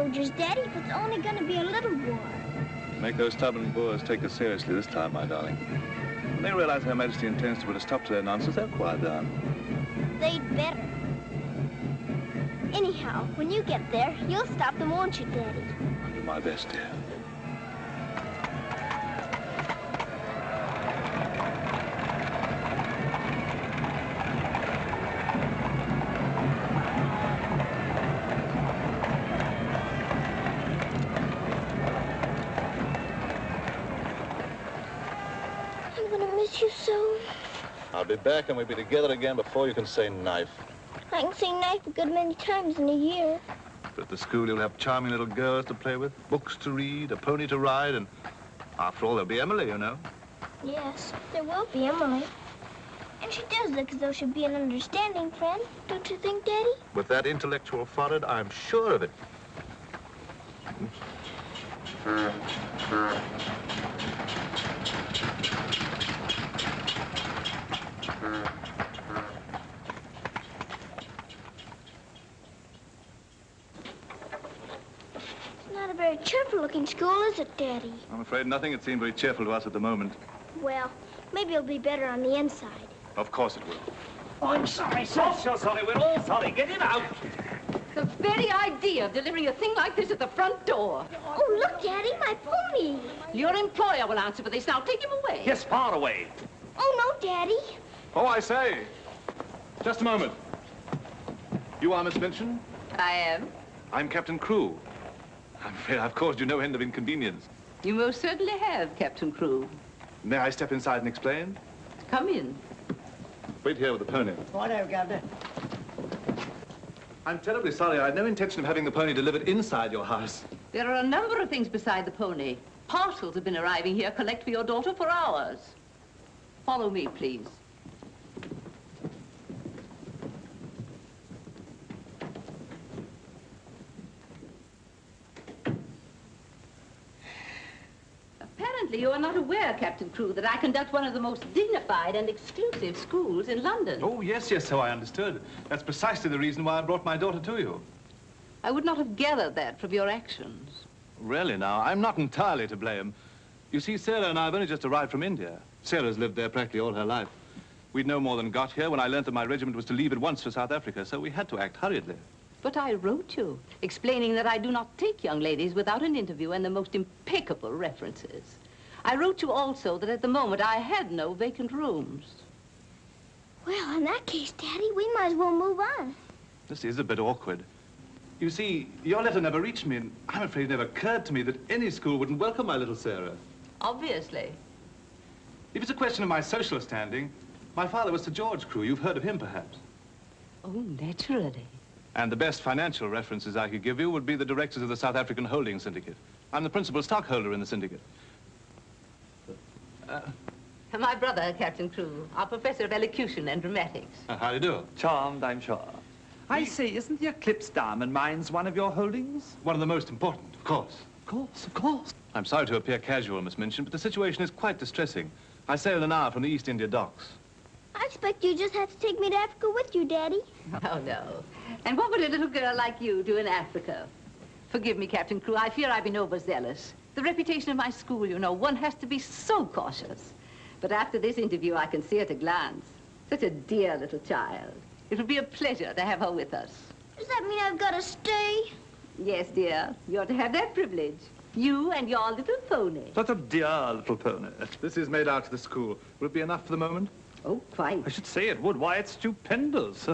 soldiers, Daddy, if it's only going to be a little war. Make those stubborn Boers take us seriously this time, my darling. When they realize Her Majesty intends to put a stop to their nonsense, they'll quiet down. They'd better. Anyhow, when you get there, you'll stop them, won't you, Daddy? I'll do my best, dear. I'll be back and we'll be together again before you can say knife. I can say knife a good many times in a year. But at the school you'll have charming little girls to play with, books to read, a pony to ride, and after all there'll be Emily, you know. Yes, there will be Emily. And she does look as though she'd be an understanding friend, don't you think, Daddy? With that intellectual forehead, I'm sure of it. Not a very cheerful-looking school, is it, Daddy? I'm afraid nothing had seemed very cheerful to us at the moment. Well, maybe it'll be better on the inside. Of course it will. Oh, I'm sorry, sir. Oh, so sorry. We're all sorry. Get him out. The very idea of delivering a thing like this at the front door. Oh, look, Daddy, my pony. Your employer will answer for this. Now, take him away. Yes, far away. Oh, no, Daddy. Oh, I say. Just a moment. You are Miss Minchin? I am. I'm Captain Crewe. I'm afraid I've caused you no end of inconvenience. You most certainly have, Captain Crewe. May I step inside and explain? Come in. Wait here with the pony. Righto, Governor. I'm terribly sorry. I had no intention of having the pony delivered inside your house. There are a number of things beside the pony. Parcels have been arriving here, collect for your daughter for hours. Follow me, please. Apparently, you are not aware, Captain Crewe, that I conduct one of the most dignified and exclusive schools in London. Oh, yes, yes, so I understood. That's precisely the reason why I brought my daughter to you. I would not have gathered that from your actions. Really, now, I'm not entirely to blame. You see, Sarah and I have only just arrived from India. Sarah's lived there practically all her life. We'd no more than got here when I learned that my regiment was to leave at once for South Africa, so we had to act hurriedly. But I wrote you, explaining that I do not take young ladies without an interview and the most impeccable references. I wrote you also that at the moment I had no vacant rooms. Well, in that case, Daddy, we might as well move on. This is a bit awkward. You see, your letter never reached me, and I'm afraid it never occurred to me that any school wouldn't welcome my little Sarah. Obviously. If it's a question of my social standing, my father was Sir George Crewe. You've heard of him, perhaps. Oh, naturally. And the best financial references I could give you would be the directors of the South African Holding Syndicate. I'm the principal stockholder in the syndicate. My brother, Captain Crewe, our professor of elocution and dramatics. How do you do? Charmed, I'm sure. I say, isn't the Eclipse Diamond Mines one of your holdings? One of the most important, of course. Of course, of course. I'm sorry to appear casual, Miss Minchin, but the situation is quite distressing. I sail in an hour from the East India docks. I expect you just have to take me to Africa with you, Daddy. Oh, no. And what would a little girl like you do in Africa? Forgive me, Captain Crewe, I fear I've been overzealous. The reputation of my school, you know, one has to be so cautious. But after this interview, I can see at a glance. Such a dear little child. It would be a pleasure to have her with us. Does that mean I've got to stay? Yes, dear. You're to have that privilege. You and your little pony. Such a dear little pony. This is made out to the school. Will it be enough for the moment? Oh, quite. I should say it would. Why, it's stupendous.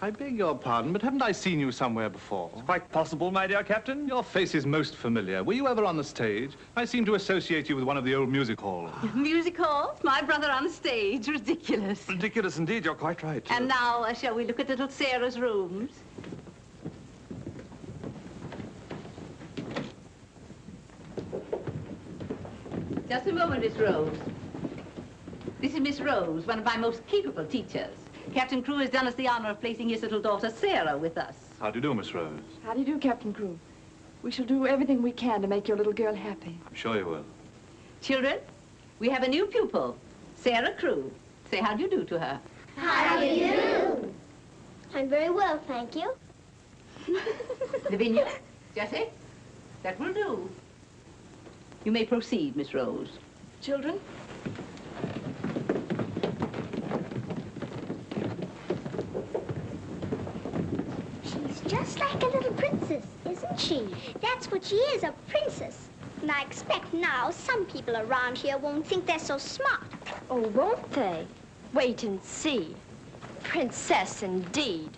I beg your pardon, but haven't I seen you somewhere before? It's quite possible, my dear Captain. Your face is most familiar. Were you ever on the stage? I seem to associate you with one of the old music halls. Music halls? My brother on the stage? Ridiculous. Ridiculous indeed. You're quite right. And now, shall we look at little Sarah's rooms? Just a moment, Miss Rose. This is Miss Rose, one of my most capable teachers. Captain Crewe has done us the honor of placing his little daughter, Sarah, with us. How do you do, Miss Rose? How do you do, Captain Crewe? We shall do everything we can to make your little girl happy. I'm sure you will. Children, we have a new pupil, Sarah Crewe. Say how do you do to her. How do you do? I'm very well, thank you. Lavinia, Jessie, that will do. You may proceed, Miss Rose. Children? She's just like a little princess, isn't she? That's what she is, a princess. And I expect now some people around here won't think they're so smart. Oh, won't they? Wait and see. Princess, indeed.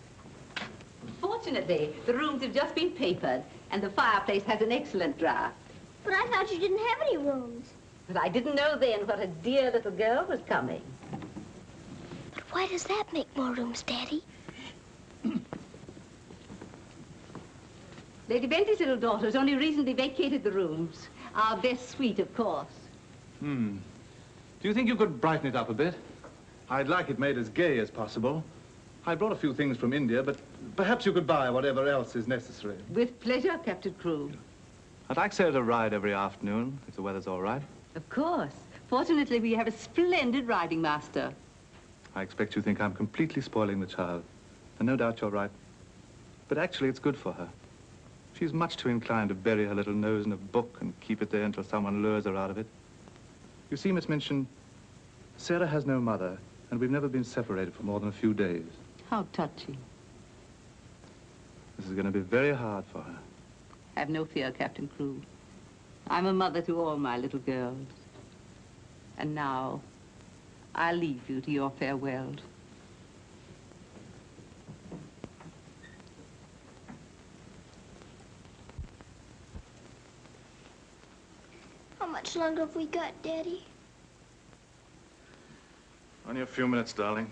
Fortunately, the rooms have just been papered, and the fireplace has an excellent draft. But I thought you didn't have any rooms. But I didn't know then what a dear little girl was coming. But why does that make more rooms, Daddy? Lady Bentley's little daughter has only recently vacated the rooms. Our best suite, of course. Do you think you could brighten it up a bit? I'd like it made as gay as possible. I brought a few things from India, but perhaps you could buy whatever else is necessary. With pleasure, Captain Crewe. I'd like Sarah to ride every afternoon, if the weather's all right. Of course. Fortunately, we have a splendid riding master. I expect you think I'm completely spoiling the child. And no doubt you're right. But actually, it's good for her. She's much too inclined to bury her little nose in a book and keep it there until someone lures her out of it. You see, Miss Minchin, Sarah has no mother, and we've never been separated for more than a few days. How touching. This is going to be very hard for her. Have no fear, Captain Crewe. I'm a mother to all my little girls. And now, I'll leave you to your farewells. How much longer have we got, Daddy? Only a few minutes, darling.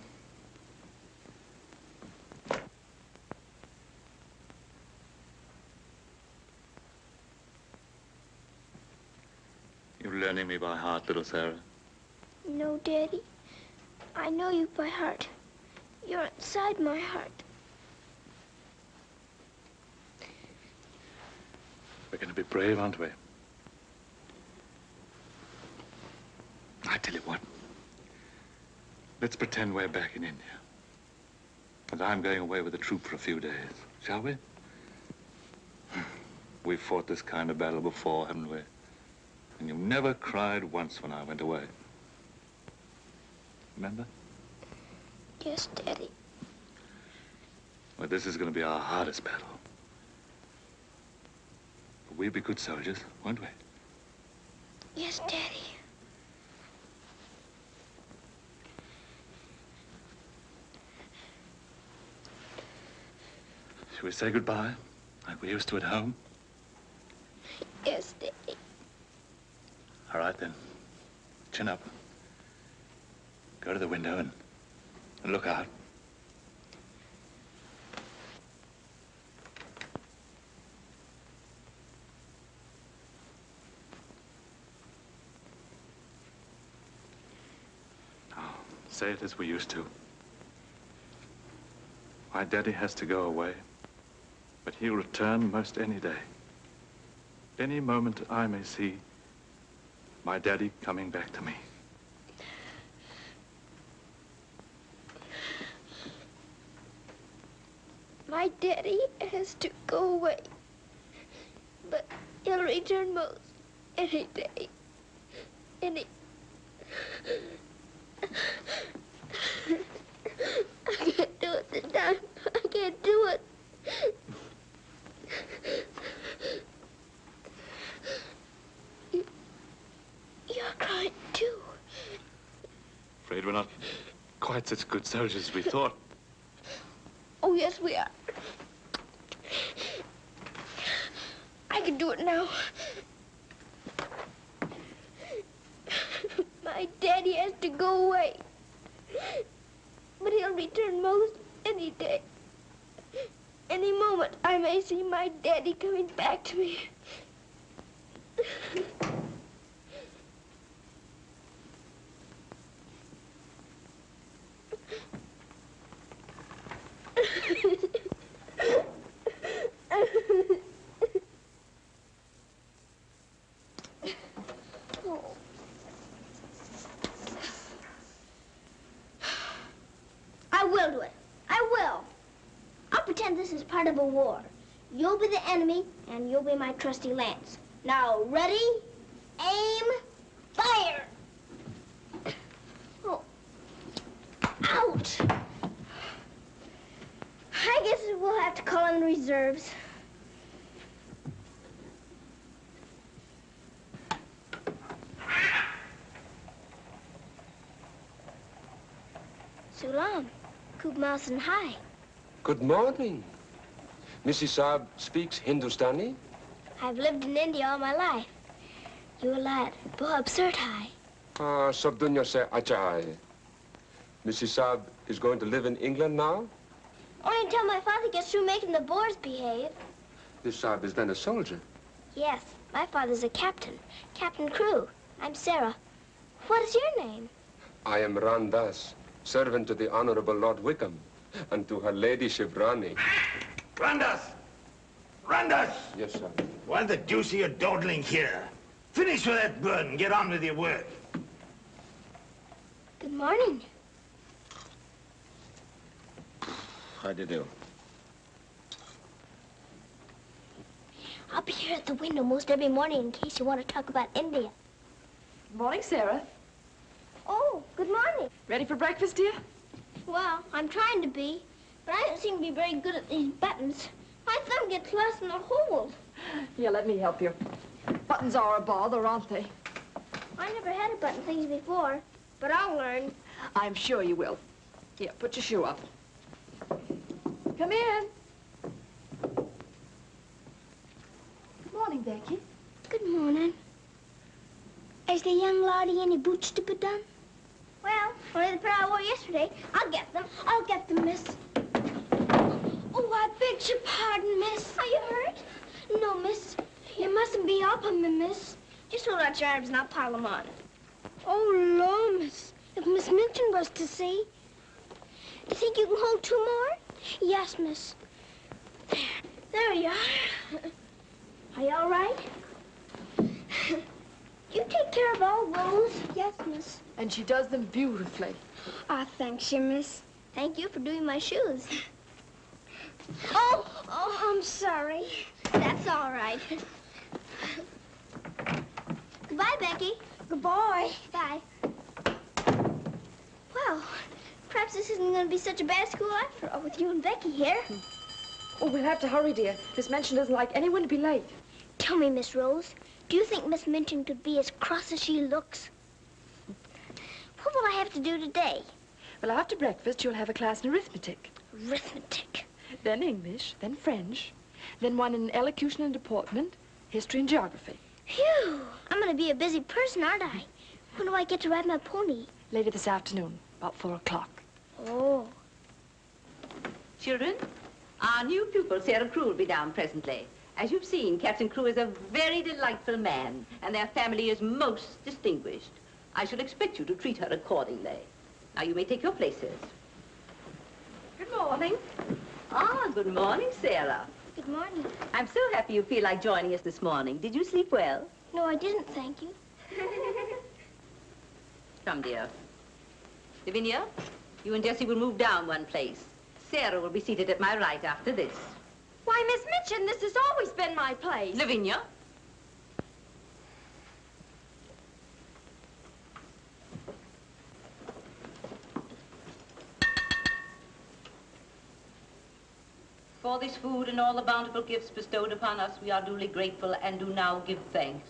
You're learning me by heart, little Sarah. No, Daddy. I know you by heart. You're inside my heart. We're going to be brave, aren't we? I tell you what. Let's pretend we're back in India. And I'm going away with the troop for a few days, shall we? We've fought this kind of battle before, haven't we? And you never cried once when I went away. Remember? Yes, Daddy. Well, this is going to be our hardest battle. But we'll be good soldiers, won't we? Yes, Daddy. Shall we say goodbye, like we used to at home? Yes, Daddy. All right, then. Chin up. Go to the window and look out. Now, say it as we used to. My daddy has to go away, but he'll return most any day. Any moment I may see my daddy coming back to me. My daddy has to go away, but he'll return most any day. I can't do it this time. I can't do it. You're crying too. Afraid we're not quite such good soldiers as we thought. Oh, yes, we are. I can do it now. My daddy has to go away, but he'll return most any day. Any moment, I may see my daddy coming back to me. I will do it. I will. I'll pretend this is part of a war. You'll be the enemy, and you'll be my trusty lance. Now, ready, aim, fire! Oh. Ouch! I guess we'll have to call in reserves. Sulam, Kub Mausan Hai. Good morning. Mrs. Saab speaks Hindustani? I've lived in India all my life. You lad, boh absurd hai. Ah, sab dunya se acha hai. Mrs. Saab is going to live in England now? Only until my father gets through making the Boers behave. Mrs. Saab is then a soldier. Yes, my father's a captain. Captain Crew. I'm Sarah. What is your name? I am Randas, servant to the Honorable Lord Wickham, and to her ladyship Rani. Randas! Randas! Yes, sir. What the deuce are you dawdling here? Finish with that bird and get on with your work. Good morning. How do you do? I'll be here at the window most every morning in case you want to talk about India. Good morning, Sarah. Oh, good morning. Ready for breakfast, dear? Well, I'm trying to be, but I don't seem to be very good at these buttons. My thumb gets lost in the hole. Here, let me help you. Buttons are a bother, aren't they? I never had to button things before, but I'll learn. I'm sure you will. Here, put your shoe up. Come in. Good morning, Becky. Good morning. Is the young laddie any boots to be done? Well, only the pair I wore yesterday. I'll get them. I'll get them, miss. Oh, I beg your pardon, miss. Are you hurt? No, miss. You mustn't be up on me, miss. Just hold out your arms and I'll pile them on. Oh, Lord, miss. If Miss Minton was to see. Do you think you can hold two more? Yes, miss. There you are. Are you all right? You take care of all those? Yes, miss. And she does them beautifully. Ah, thanks you, miss. Thank you for doing my shoes. Oh, I'm sorry. That's all right. Goodbye, Becky. Goodbye. Bye. Well, perhaps this isn't going to be such a bad school after all with you and Becky here. Oh, we'll have to hurry, dear. Miss Minchin doesn't like anyone to be late. Tell me, Miss Rose, do you think Miss Minchin could be as cross as she looks? What will I have to do today? Well, after breakfast, you'll have a class in arithmetic. Arithmetic. Then English, then French, then one in elocution and deportment, history and geography. Phew! I'm going to be a busy person, aren't I? When do I get to ride my pony? Later this afternoon, about 4 o'clock. Oh. Children, our new pupil, Sarah Crew, will be down presently. As you've seen, Captain Crew is a very delightful man, and their family is most distinguished. I shall expect you to treat her accordingly. Now, you may take your places. Good morning. Ah, good morning, Sarah. Good morning. I'm so happy you feel like joining us this morning. Did you sleep well? No, I didn't, thank you. Come, dear. Lavinia, you and Jessie will move down one place. Sarah will be seated at my right after this. Why, Miss Minchin, this has always been my place. Lavinia. For this food and all the bountiful gifts bestowed upon us, we are duly grateful and do now give thanks.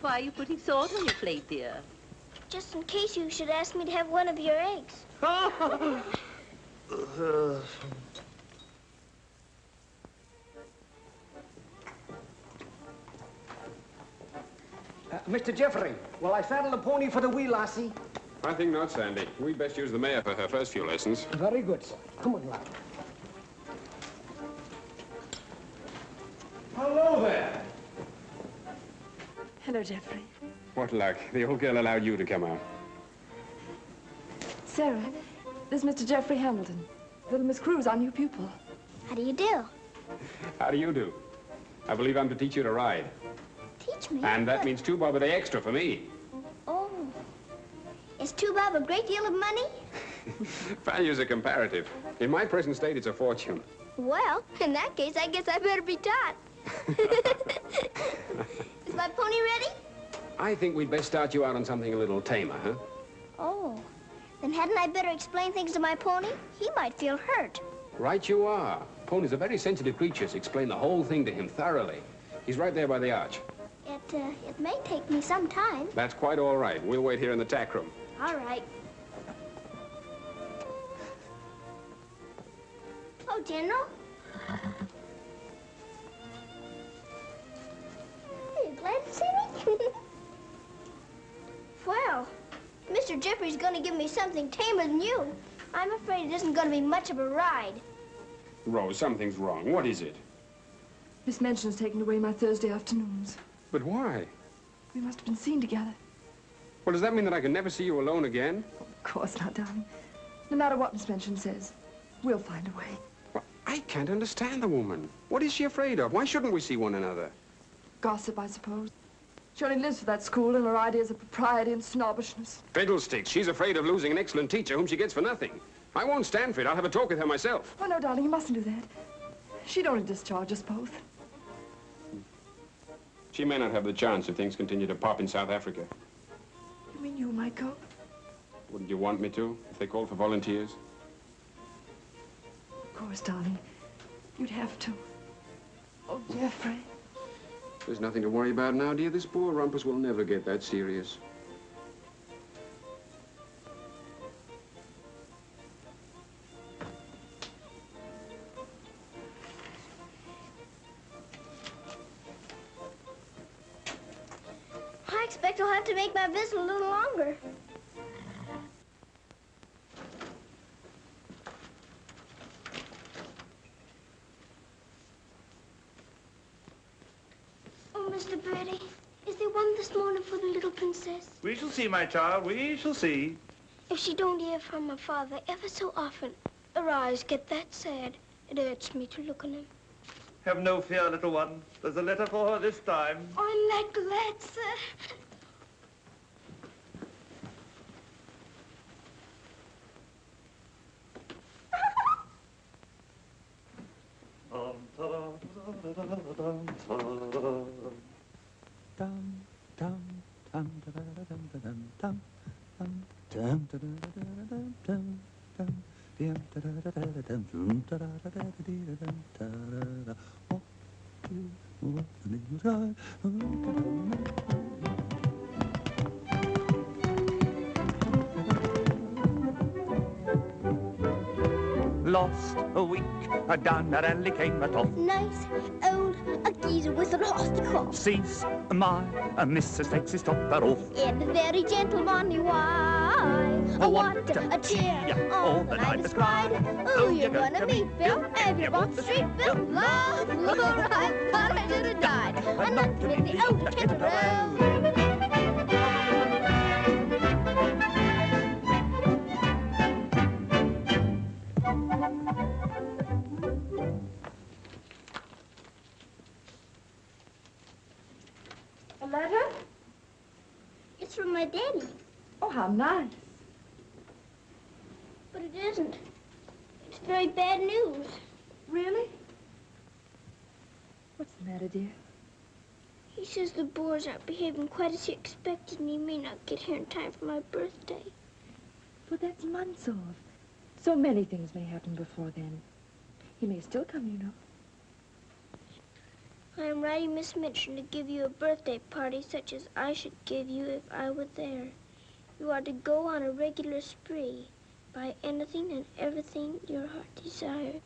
Why are you putting salt on your plate, dear? Just in case you should ask me to have one of your eggs. Mr. Jeffrey, will I saddle the pony for the wee lassie? I think not, Sandy. We'd best use the mare for her first few lessons. Very good, sir. Come on, lad. Hello there. Hello, Jeffrey. What luck. The old girl allowed you to come out. Sarah, this is Mr. Jeffrey Hamilton. Little Miss Crew's our new pupil. How do you do? How do you do? I believe I'm to teach you to ride. Teach me. And that means 2 bob a day extra for me. tube have a great deal of money? Values are comparative. In my present state, it's a fortune. Well, in that case, I guess I better be taught. Is my pony ready? I think we'd best start you out on something a little tamer, huh? Oh, then hadn't I better explain things to my pony? He might feel hurt. Right you are. Ponies are very sensitive creatures. Explain the whole thing to him thoroughly. He's right there by the arch. It may take me some time. That's quite all right. We'll wait here in the tack room. All right. Oh, General. Are you glad to see me? Well, Mr. Jeffrey's going to give me something tamer than you. I'm afraid it isn't going to be much of a ride. Rose, something's wrong. What is it? Miss Minchin's taken away my Thursday afternoons. But why? We must have been seen together. Well, does that mean that I can never see you alone again? Of course not, darling. No matter what Miss Minchin says, we'll find a way. Well, I can't understand the woman. What is she afraid of? Why shouldn't we see one another? Gossip, I suppose. She only lives for that school and her ideas of propriety and snobbishness. Fiddlesticks. She's afraid of losing an excellent teacher whom she gets for nothing. I won't stand for it. I'll have a talk with her myself. Oh, no, darling, you mustn't do that. She'd only discharge us both. She may not have the chance if things continue to pop in South Africa. You mean you might go? Wouldn't you want me to, if they called for volunteers? Of course, darling. You'd have to. Oh, Jeffrey. There's nothing to worry about now, dear. This poor rumpus will never get that serious. I expect I'll have to make my visit a little longer. Oh, Mr. Birdie, is there one this morning for the little princess? We shall see, my child. We shall see. If she don't hear from her father ever so often, her eyes get that sad, it hurts me to look on them. Have no fear, little one. There's a letter for her this time. I'm that glad, sir. Lost a week, down that alley came a toff. Nice old geezer with a rusty cough. Sees my Mrs. takes his topper off. In a very gentlemanly way. What a tear all the night has cried. Who you gonna meet, Bill? Have you walked the street, Bill? Love, Lord, I thought I should have died. I'm not to make the old Kent Road. A letter? It's from my daddy. Oh, how nice. But it isn't. It's very bad news. Really? What's the matter, dear? He says the Boers aren't behaving quite as he expected, and he may not get here in time for my birthday. Well, that's months off. So many things may happen before then. He may still come, you know. I am writing Miss Minchin to give you a birthday party such as I should give you if I were there. You are to go on a regular spree, buy anything and everything your heart desired.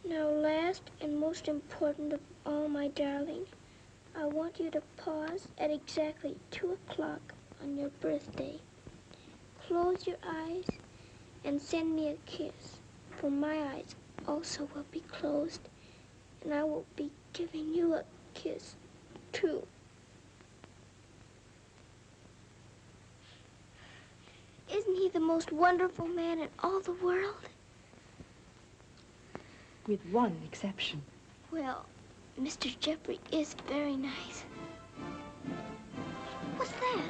Now, last and most important of all, my darling, I want you to pause at exactly 2 o'clock on your birthday. Close your eyes and send me a kiss, for my eyes also will be closed, and I will be giving you a kiss, too. Isn't he the most wonderful man in all the world? With one exception. Well, Mr. Jeffrey is very nice. What's that?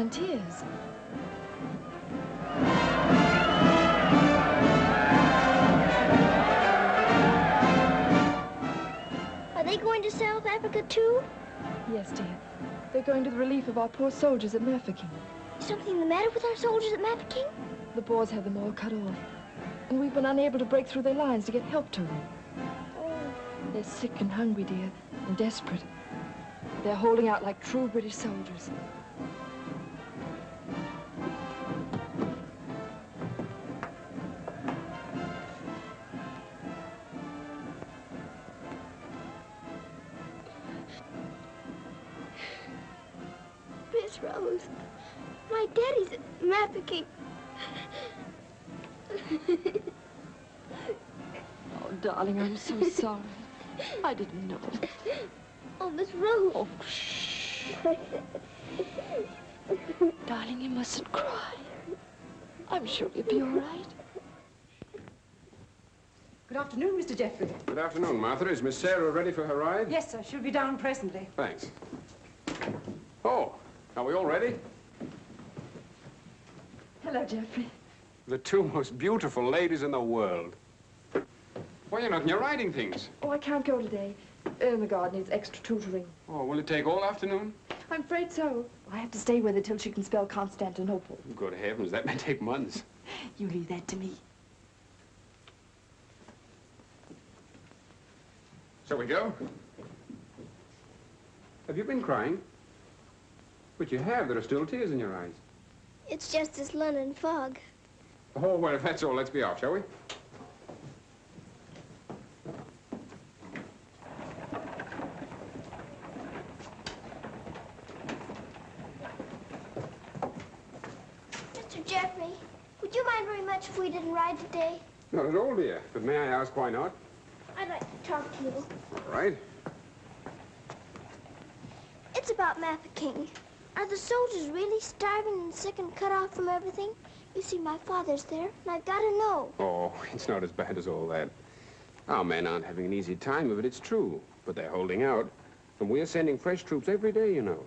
frontiers. Are they going to South Africa, too? Yes, dear. They're going to the relief of our poor soldiers at Mafeking. Is something the matter with our soldiers at Mafeking? The Boers had them all cut off, and we've been unable to break through their lines to get help to them. Oh. They're sick and hungry, dear, and desperate. They're holding out like true British soldiers. Miss Rose, my daddy's at Mafeking. Oh, darling, I'm so sorry. I didn't know. Oh, Miss Rose. Oh, shh. Darling, you mustn't cry. I'm sure you'll be all right. Good afternoon, Mr. Jeffrey. Good afternoon, Martha. Is Miss Sarah ready for her ride? Yes, sir. She'll be down presently. Thanks. Oh, are we all ready? Hello, Jeffrey. The two most beautiful ladies in the world. Why, you're not in your riding things. Oh, I can't go today. Irma Garden needs extra tutoring. Oh, will it take all afternoon? I'm afraid so. I have to stay with her till she can spell Constantinople. Good heavens, that may take months. You leave that to me. Shall we go? Have you been crying? But you have. There are still tears in your eyes. It's just this London fog. Oh, well, if that's all, let's be off, shall we? Mr. Jeffrey, would you mind very much if we didn't ride today? Not at all, dear. But may I ask why not? I'd like to talk to you. All right. It's about Mafeking. Are the soldiers really starving and sick and cut off from everything? You see, my father's there, and I've got to know. Oh, it's not as bad as all that. Our men aren't having an easy time of it, it's true. But they're holding out. And we're sending fresh troops every day, you know.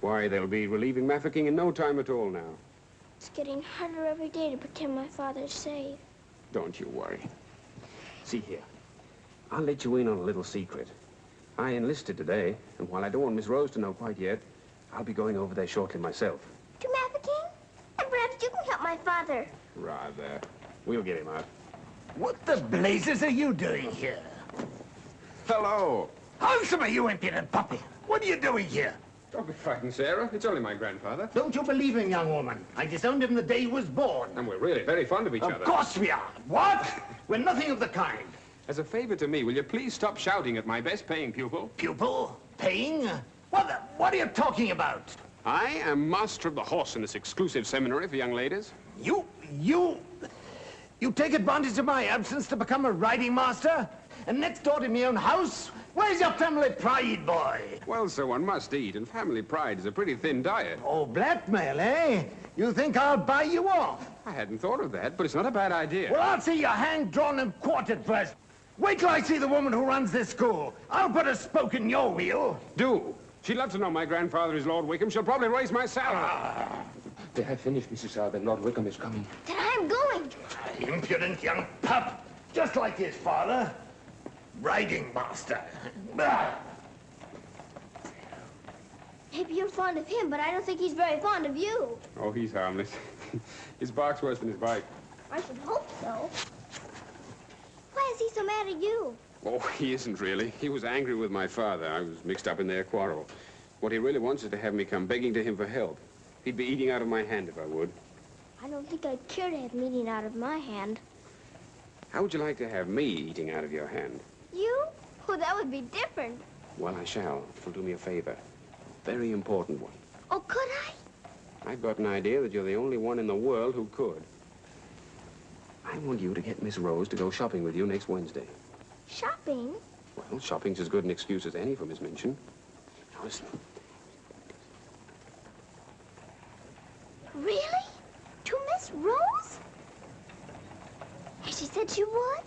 Why, they'll be relieving Mafeking in no time at all now. It's getting harder every day to pretend my father's safe. Don't you worry. See here. I'll let you in on a little secret. I enlisted today, and while I don't want Miss Rose to know quite yet, I'll be going over there shortly myself. To Mafeking? And perhaps you can help my father. Rather. We'll get him out. What the blazes are you doing here? Hello. Handsome, you impudent puppy. What are you doing here? Don't be frightened, Sarah. It's only my grandfather. Don't you believe him, young woman? I disowned him the day he was born. And we're really very fond of each other. Of course we are. What? We're nothing of the kind. As a favor to me, will you please stop shouting at my best-paying pupil? Pupil? Paying? What are you talking about? I am master of the horse in this exclusive seminary for young ladies. You take advantage of my absence to become a riding master? And next door to my own house? Where's your family pride, boy? Well, so one must eat, and family pride is a pretty thin diet. Oh, blackmail, eh? You think I'll buy you off? I hadn't thought of that, but it's not a bad idea. Well, I'll see you hanged, drawn, and quartered first. Wait till I see the woman who runs this school. I'll put a spoke in your wheel. Do. She'd love to know my grandfather is Lord Wickham. She'll probably raise my salary. They have finished, Mrs. Arden. Lord Wickham is coming. Then I'm going. Impudent young pup. Just like his father. Riding master. Maybe you're fond of him, but I don't think he's very fond of you. Oh, he's harmless. His bark's worse than his bite. I should hope so. Why is he so mad at you? Oh, he isn't really. He was angry with my father. I was mixed up in their quarrel. What he really wants is to have me come begging to him for help. He'd be eating out of my hand if I would. I don't think I'd care to have him eating out of my hand. How would you like to have me eating out of your hand? You? Oh, that would be different. Well, I shall. It'll do me a favor. A very important one. Oh, could I? I've got an idea that you're the only one in the world who could. I want you to get Miss Rose to go shopping with you next Wednesday. Shopping? Well, shopping's as good an excuse as any for Miss Minchin. Now, listen. Really? To Miss Rose? Has she said she would?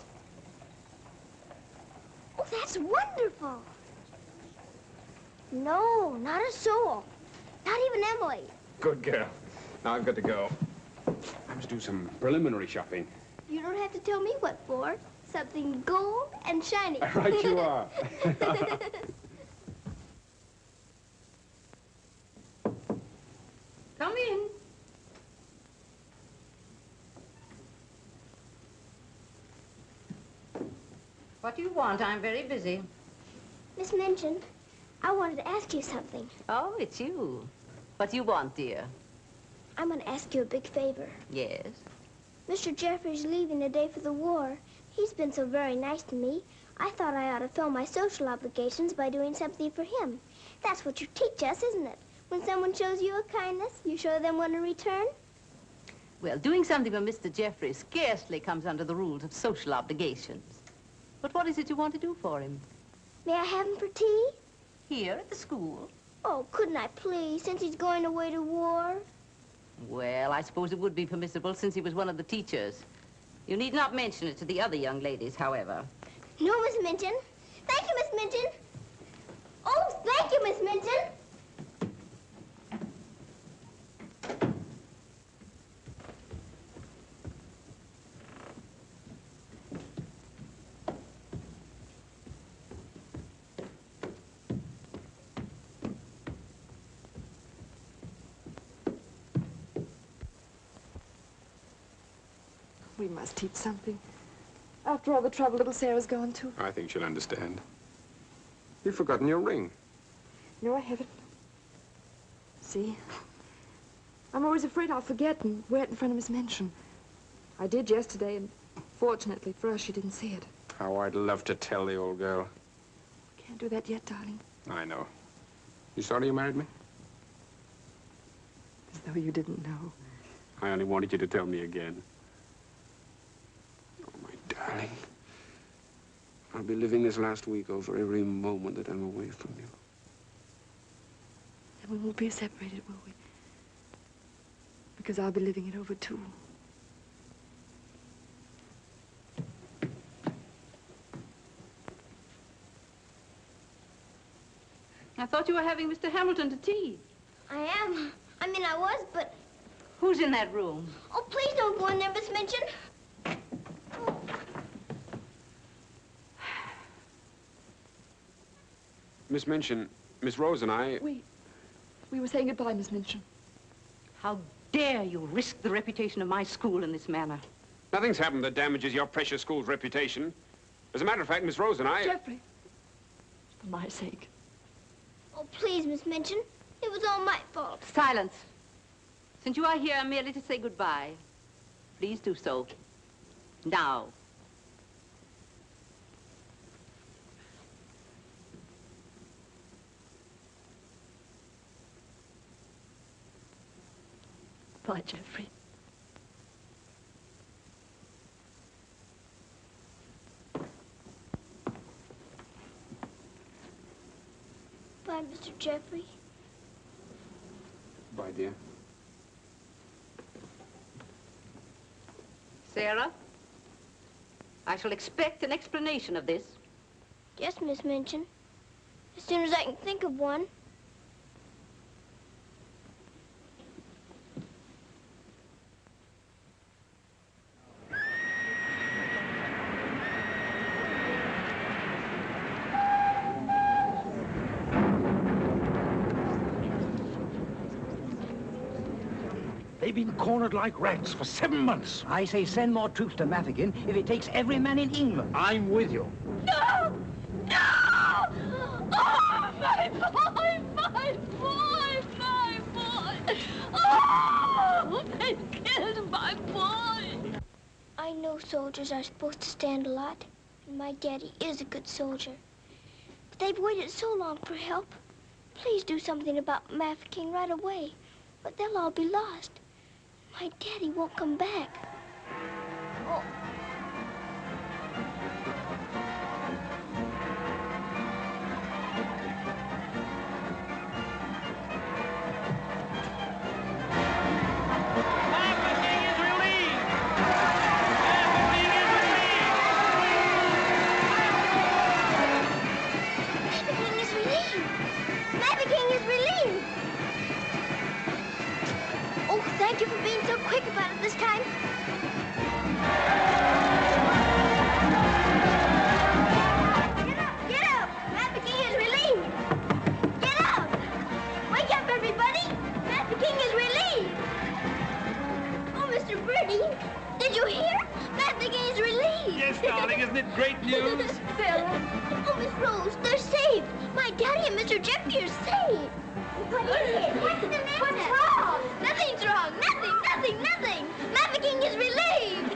Oh, that's wonderful. No, not a soul. Not even Emily. Good girl. Now I've got to go. I must do some preliminary shopping. You don't have to tell me what for. Something gold and shiny. Right you are. Come in. What do you want? I'm very busy. Miss Minchin, I wanted to ask you something. Oh, it's you. What do you want, dear? I'm going to ask you a big favor. Yes? Mr. Jeffrey's leaving today for the war. He's been so very nice to me. I thought I ought to fill my social obligations by doing something for him. That's what you teach us, isn't it? When someone shows you a kindness, you show them one in return? Well, doing something for Mr. Jeffrey scarcely comes under the rules of social obligations. But what is it you want to do for him? May I have him for tea? Here at the school? Oh, couldn't I please, since he's going away to war? Well, I suppose it would be permissible since he was one of the teachers. You need not mention it to the other young ladies, however. No, Miss Minchin. Thank you, Miss Minchin. Oh, thank you, Miss Minchin. We must teach something. After all the trouble little Sarah's gone to. I think she'll understand. You've forgotten your ring. No, I haven't. See? I'm always afraid I'll forget and wear it in front of Miss Minchin. I did yesterday, and fortunately for us, she didn't see it. How I'd love to tell the old girl. Can't do that yet, darling. I know. You sorry you married me? As though you didn't know. I only wanted you to tell me again. Oh, my darling. I'll be living this last week over every moment that I'm away from you. And we won't be separated, will we? Because I'll be living it over, too. I thought you were having Mr. Hamilton to tea. I am. I mean, I was, but... Who's in that room? Oh, please don't go in there, Miss Minchin. Miss Minchin, Miss Rose and I... We were saying goodbye, Miss Minchin. How dare you risk the reputation of my school in this manner? Nothing's happened that damages your precious school's reputation. As a matter of fact, Miss Rose and I... Jeffrey, for my sake. Oh, please, Miss Minchin. It was all my fault. Silence. Since you are here merely to say goodbye, please do so. Now. Bye, Jeffrey. Bye, Mr. Jeffrey. Bye, dear. Sarah, I shall expect an explanation of this. Yes, Miss Minchin. As soon as I can think of one. They've been cornered like rats for 7 months. I say send more troops to Mafeking if it takes every man in England. I'm with you. No! No! Oh, my boy! My boy! My boy! Oh! They killed my boy! I know soldiers are supposed to stand a lot, and my daddy is a good soldier. But they've waited so long for help. Please do something about Mafeking right away, but they'll all be lost. My daddy won't come back. Oh. darling. Isn't it great news? Sarah. Oh, Miss Rose, they're saved. My daddy and Mr. Jeffrey are saved. What is it? What's the matter? What's wrong? Nothing's wrong. Nothing. Maverick is relieved.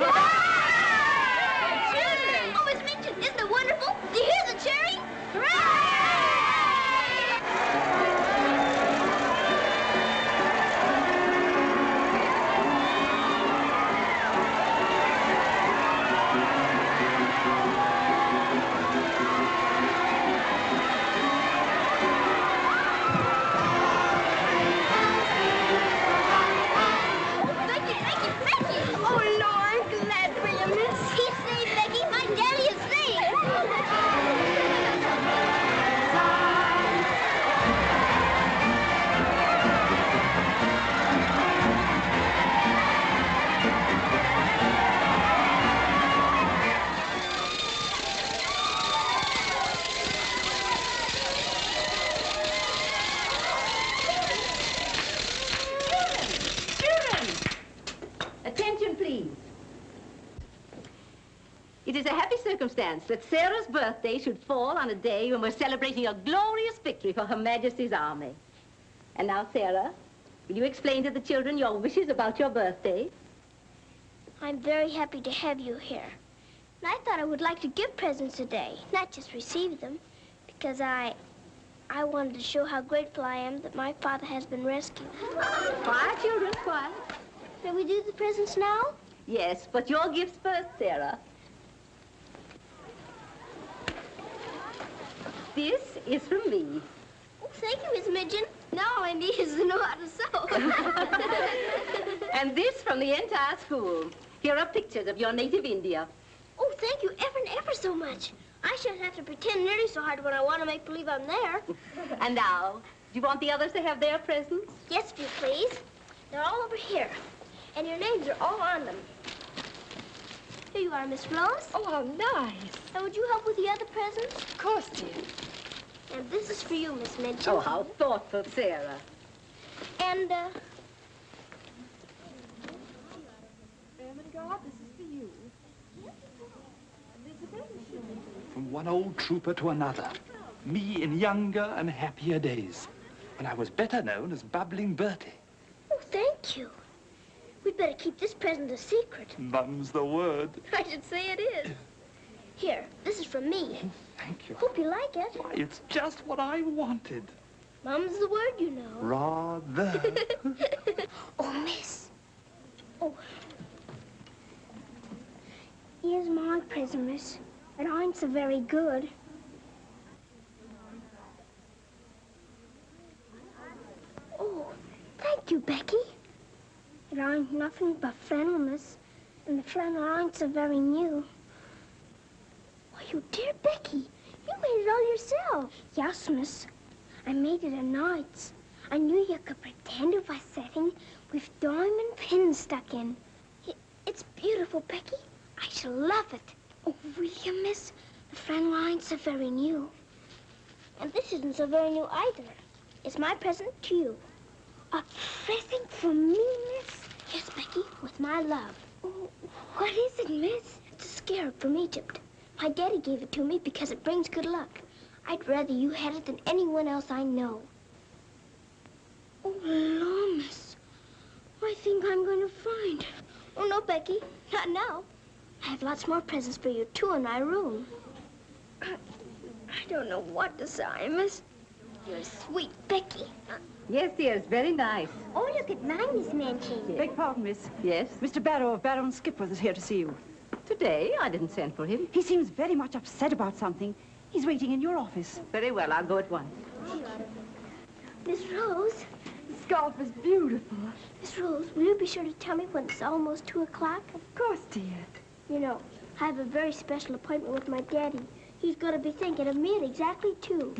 Oh, Miss Minchin, isn't it wonderful? Do you hear the cheering? Hooray! It is a happy circumstance that Sarah's birthday should fall on a day when we're celebrating a glorious victory for Her Majesty's army. And now, Sarah, will you explain to the children your wishes about your birthday? I'm very happy to have you here. And I thought I would like to give presents today, not just receive them, because I wanted to show how grateful I am that my father has been rescued. Quiet, children, quiet. May we do the presents now? Yes, but your gifts first, Sarah. This is from me. Oh, thank you, Miss Midgeon. Now all I need is to know how to sew. And this from the entire school. Here are pictures of your native India. Oh, thank you ever and ever so much. I shan't have to pretend nearly so hard when I want to make believe I'm there. And now, do you want the others to have their presents? Yes, if you please. They're all over here. And your names are all on them. Here you are, Miss Rose. Oh, how nice. And would you help with the other presents? Of course, dear. And this is for you, Miss Midgeon. Oh, how thoughtful, Sarah. And, Ermengarde, this is for you. From one old trooper to another. Me in younger and happier days, when I was better known as Bubbling Bertie. Oh, thank you. We'd better keep this present a secret. Mum's the word. I should say it is. Here, this is from me. Thank you. Hope you like it. Why, it's just what I wanted. Mum's the word, you know. Rather. Oh, miss. Oh. Here's my present, miss. It ain't so very good. Oh, thank you, Becky. It ain't nothing but flannel, miss. And the flannel ain't so very new. Why, you dear Becky, you made it all yourself. Yes, miss. I made it at nights. I knew you could pretend it was setting with diamond pins stuck in. It's beautiful, Becky. I shall love it. Oh, will you, miss? The flannel ain't so very new. And this isn't so very new either. It's my present to you. A present from me, miss? Yes, Becky, with my love. Oh, what is it, miss? It's a scarab from Egypt. My daddy gave it to me because it brings good luck. I'd rather you had it than anyone else I know. Oh, Lord, miss. I think I'm going to find it. Oh, no, Becky. Not now. I have lots more presents for you, too, in my room. I don't know what to say, miss. You're sweet, Becky. Yes, dear, it's very nice. Oh, look at mine, Miss Manchin. Beg pardon, miss. Yes? Mr. Barrow of Barrow and Skipworth is here to see you. Today? I didn't send for him. He seems very much upset about something. He's waiting in your office. Very well, I'll go at once. Miss Rose. The scarf is beautiful. Miss Rose, will you be sure to tell me when it's almost 2 o'clock? Of course, dear. You know, I have a very special appointment with my daddy. He's going to be thinking of me at exactly 2.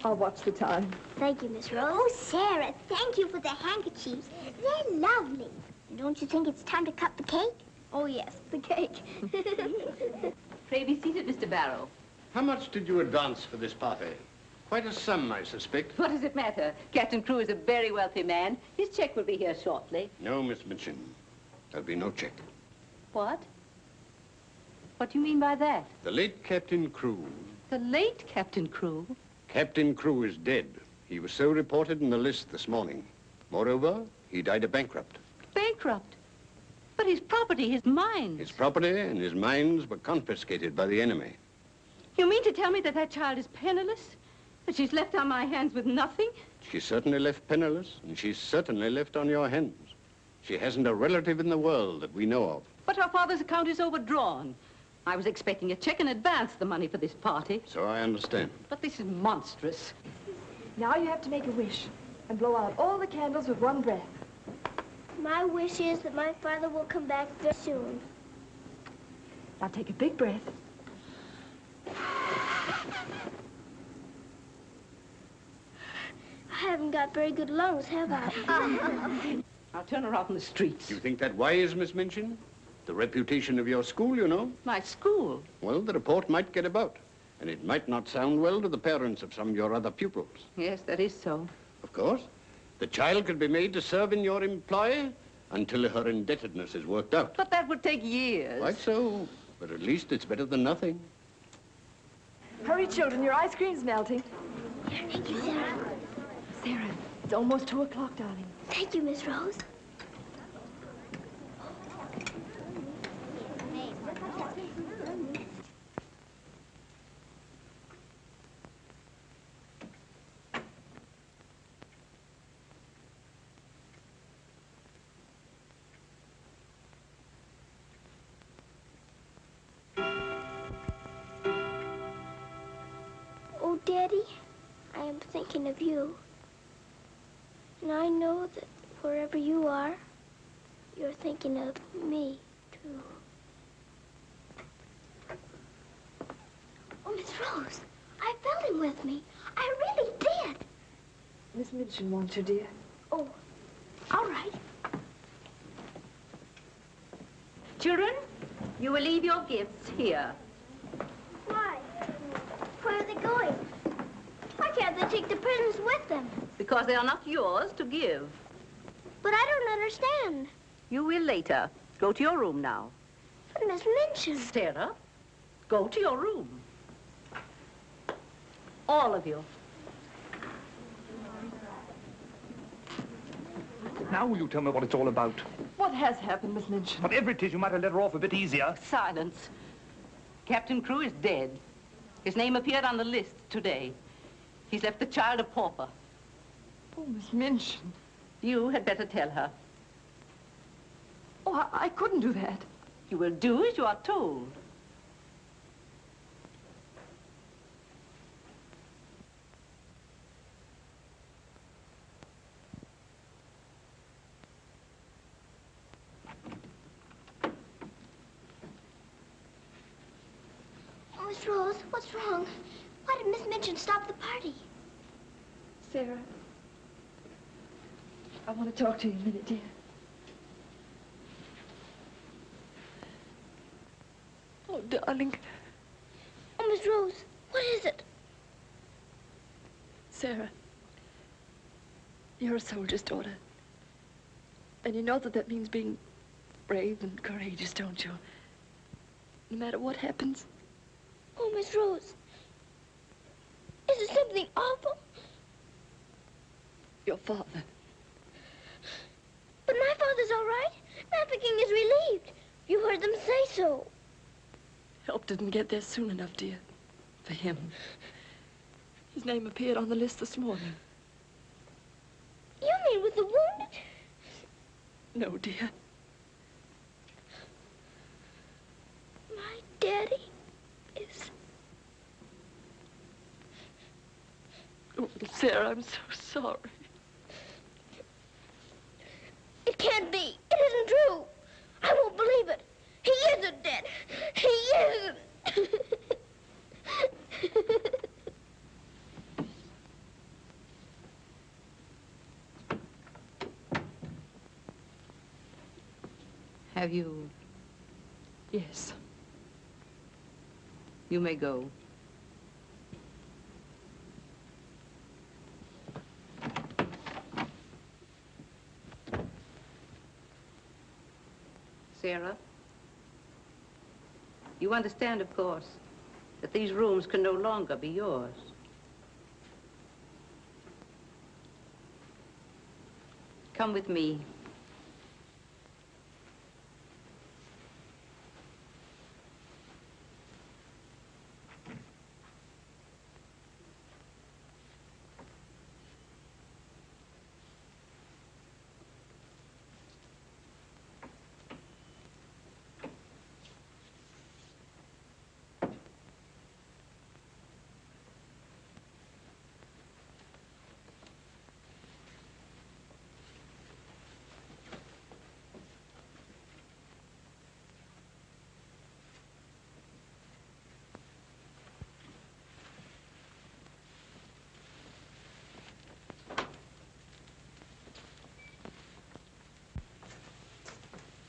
I'll watch the time. Thank you, Miss Rose. Oh, Sarah, thank you for the handkerchiefs. They're lovely. And don't you think it's time to cut the cake? Oh, yes, the cake. Pray be seated, Mr. Barrow. How much did you advance for this party? Quite a sum, I suspect. What does it matter? Captain Crewe is a very wealthy man. His check will be here shortly. No, Miss Minchin. There'll be no check. What? What do you mean by that? The late Captain Crewe. The late Captain Crewe? Captain Crewe is dead. He was so reported in the list this morning. Moreover, he died a bankrupt. Bankrupt? But his property, his mines. His property and his mines were confiscated by the enemy. You mean to tell me that that child is penniless? That she's left on my hands with nothing? She certainly left penniless, and she's certainly left on your hands. She hasn't a relative in the world that we know of. But her father's account is overdrawn. I was expecting a check in advance the money for this party. So I understand. But this is monstrous. Now you have to make a wish and blow out all the candles with one breath. My wish is that my father will come back very soon. Now take a big breath. I haven't got very good lungs, have I? I'll turn her out in the streets. You think that wise, Miss Minchin? The reputation of your school, you know. My school? Well, the report might get about, and it might not sound well to the parents of some of your other pupils. Yes, that is so. Of course. The child could be made to serve in your employ until her indebtedness is worked out. But that would take years. Quite so. But at least it's better than nothing. Hurry, children, your ice cream's melting. Here, thank you, Sarah. Sarah, it's almost 2 o'clock, darling. Thank you, Miss Rose. Oh, Daddy, I am thinking of you. And I know that wherever you are, you're thinking of me, too. Oh, Miss Rose, I felt him with me. I really did. Miss Minchin wants you, dear. Oh, all right. Children, you will leave your gifts here. Why? Where are they going? Why can't they take the presents with them? Because they are not yours to give. But I don't understand. You will later. Go to your room now. But Miss Minchin. Sarah, go to your room. All of you. Now will you tell me what it's all about? What has happened, Miss Minchin? Whatever it is, you might have let her off a bit easier. Silence. Captain Crewe is dead. His name appeared on the list today. He's left the child a pauper. Oh, Miss Minchin. You had better tell her. Oh, I couldn't do that. You will do as you are told. Oh, Miss Rose, what's wrong? Why did Miss Minchin stop the party? Sarah, I want to talk to you a minute, dear. Oh, darling. Oh, Miss Rose, what is it? Sarah, you're a soldier's daughter. And you know that that means being brave and courageous, don't you? No matter what happens. Oh, Miss Rose, is it something awful? Your father. But my father's all right. Trafficking is relieved. You heard them say so. Help didn't get there soon enough, dear. For him. His name appeared on the list this morning. You mean with the wounded? No, dear. My daddy is... Oh, Sarah, I'm so sorry. It can't be. It isn't true. I won't believe it. He isn't dead. He isn't. Have you? Yes. You may go. Sarah? You understand, of course, that these rooms can no longer be yours. Come with me.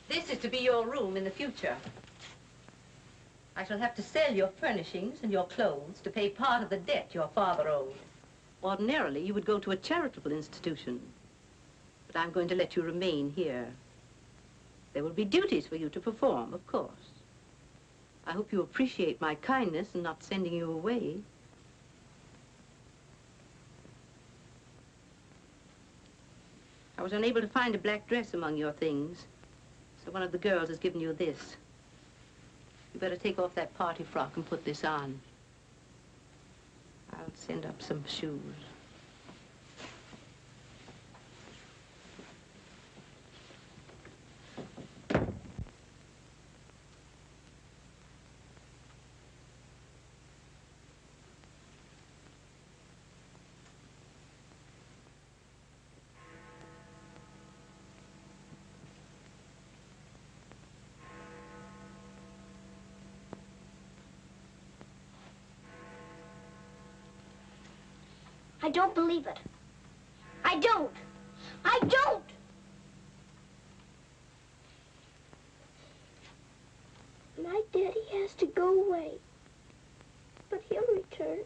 This is to be your room in the future. I shall have to sell your furnishings and your clothes to pay part of the debt your father owed. Ordinarily, you would go to a charitable institution, but I'm going to let you remain here. There will be duties for you to perform, of course. I hope you appreciate my kindness in not sending you away. I was unable to find a black dress among your things, so one of the girls has given you this. You better take off that party frock and put this on. I'll send up some shoes. I don't believe it. I don't. I don't! My daddy has to go away. But he'll return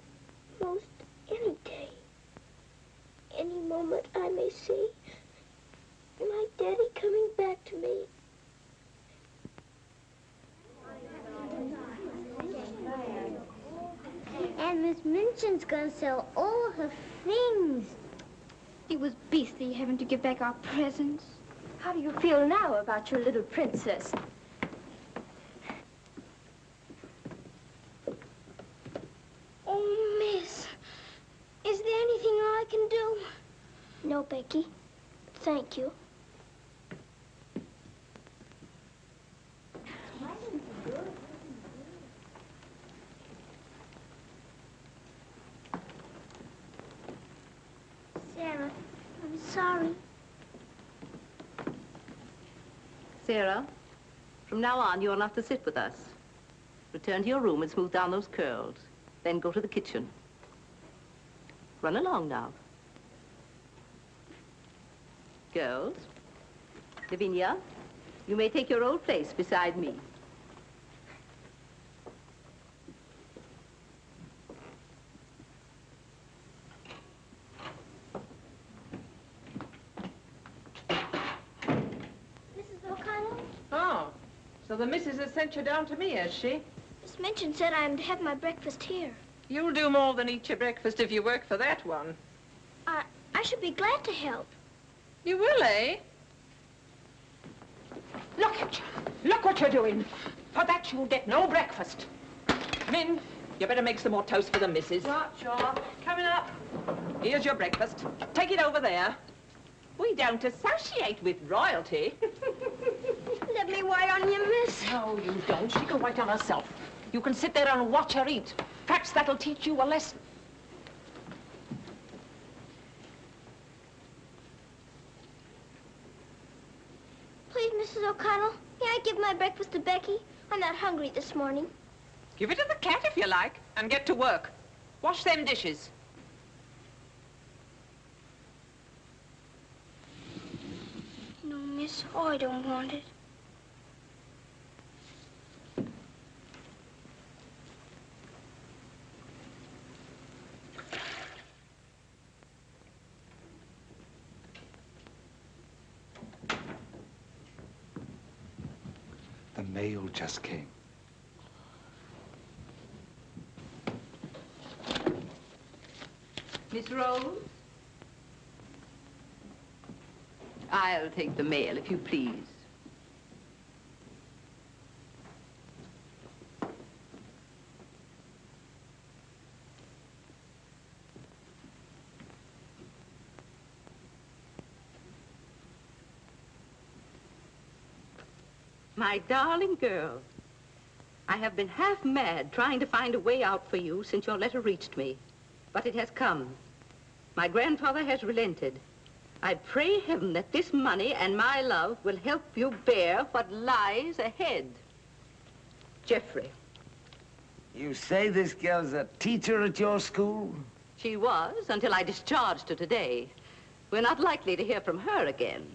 most any day. Any moment I may see my daddy coming back to me. And Miss Minchin's gonna sell all her things. It was beastly having to give back our presents. How do you feel now about your little princess? Oh, miss, is there anything I can do? No, Becky. Thank you. Sarah, I'm sorry. Sarah, from now on, you're not to sit with us. Return to your room and smooth down those curls. Then go to the kitchen. Run along now. Girls, Lavinia, you may take your old place beside me. So the missus has sent you down to me, has she? Miss Minchin said I am to have my breakfast here. You'll do more than eat your breakfast if you work for that one. I should be glad to help. You will, eh? Look at you. Look what you're doing. For that you'll get no breakfast. Min, you better make some more toast for the missus. Right, sure. Coming up. Here's your breakfast. Take it over there. We don't associate with royalty. Let me wait on you, miss. No, you don't. She can wait on herself. You can sit there and watch her eat. Perhaps that'll teach you a lesson. Please, Mrs. O'Connell, may I give my breakfast to Becky? I'm not hungry this morning. Give it to the cat if you like, and get to work. Wash them dishes. No, miss, I don't want it. The mail just came. Miss Rose? I'll take the mail, if you please. My darling girl, I have been half mad trying to find a way out for you since your letter reached me. But it has come. My grandfather has relented. I pray heaven that this money and my love will help you bear what lies ahead. Jeffrey. You say this girl's a teacher at your school? She was, until I discharged her today. We're not likely to hear from her again.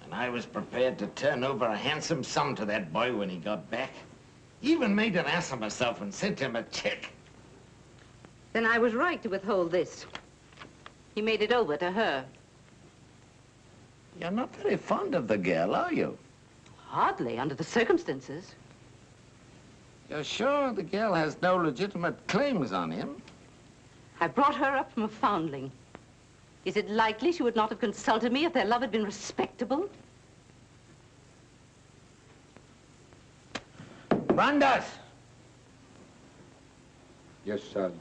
And I was prepared to turn over a handsome sum to that boy when he got back. Even made an ass of myself and sent him a check. Then I was right to withhold this. He made it over to her. You're not very fond of the girl, are you? Hardly, under the circumstances. You're sure the girl has no legitimate claims on him? I brought her up from a foundling. Is it likely she would not have consulted me if their love had been respectable? Brandas! Yes, sir.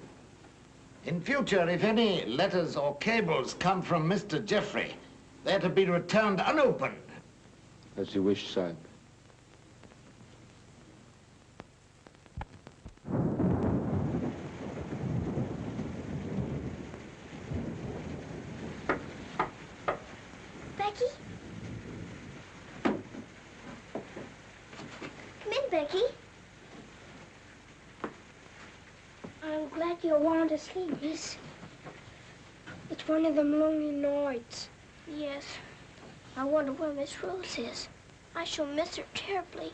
In future, if any letters or cables come from Mr. Jeffrey, they're to be returned unopened. As you wish, sir. Becky? Come in, Becky. I'm glad you want to sleep, miss. It's one of them lonely nights. Yes. I wonder where Miss Rose is. I shall miss her terribly.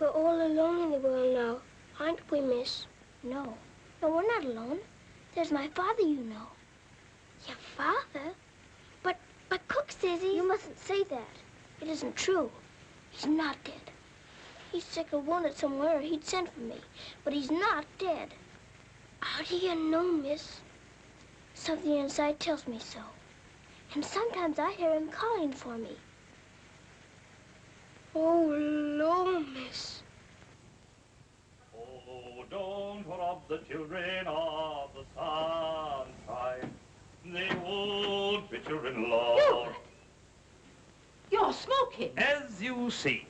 We're all alone in the world now, aren't we, miss? No. No, we're not alone. There's my father, you know. Your father? But Cook says You mustn't say that. It isn't true. He's not dead. He's sick or wounded somewhere, or he'd send for me. But he's not dead. How do you know, miss? Something inside tells me so. And sometimes I hear him calling for me. Oh, Lord, miss. Oh, don't rob the children of the sunshine. They won't fit you in law. You're smoking. As you see,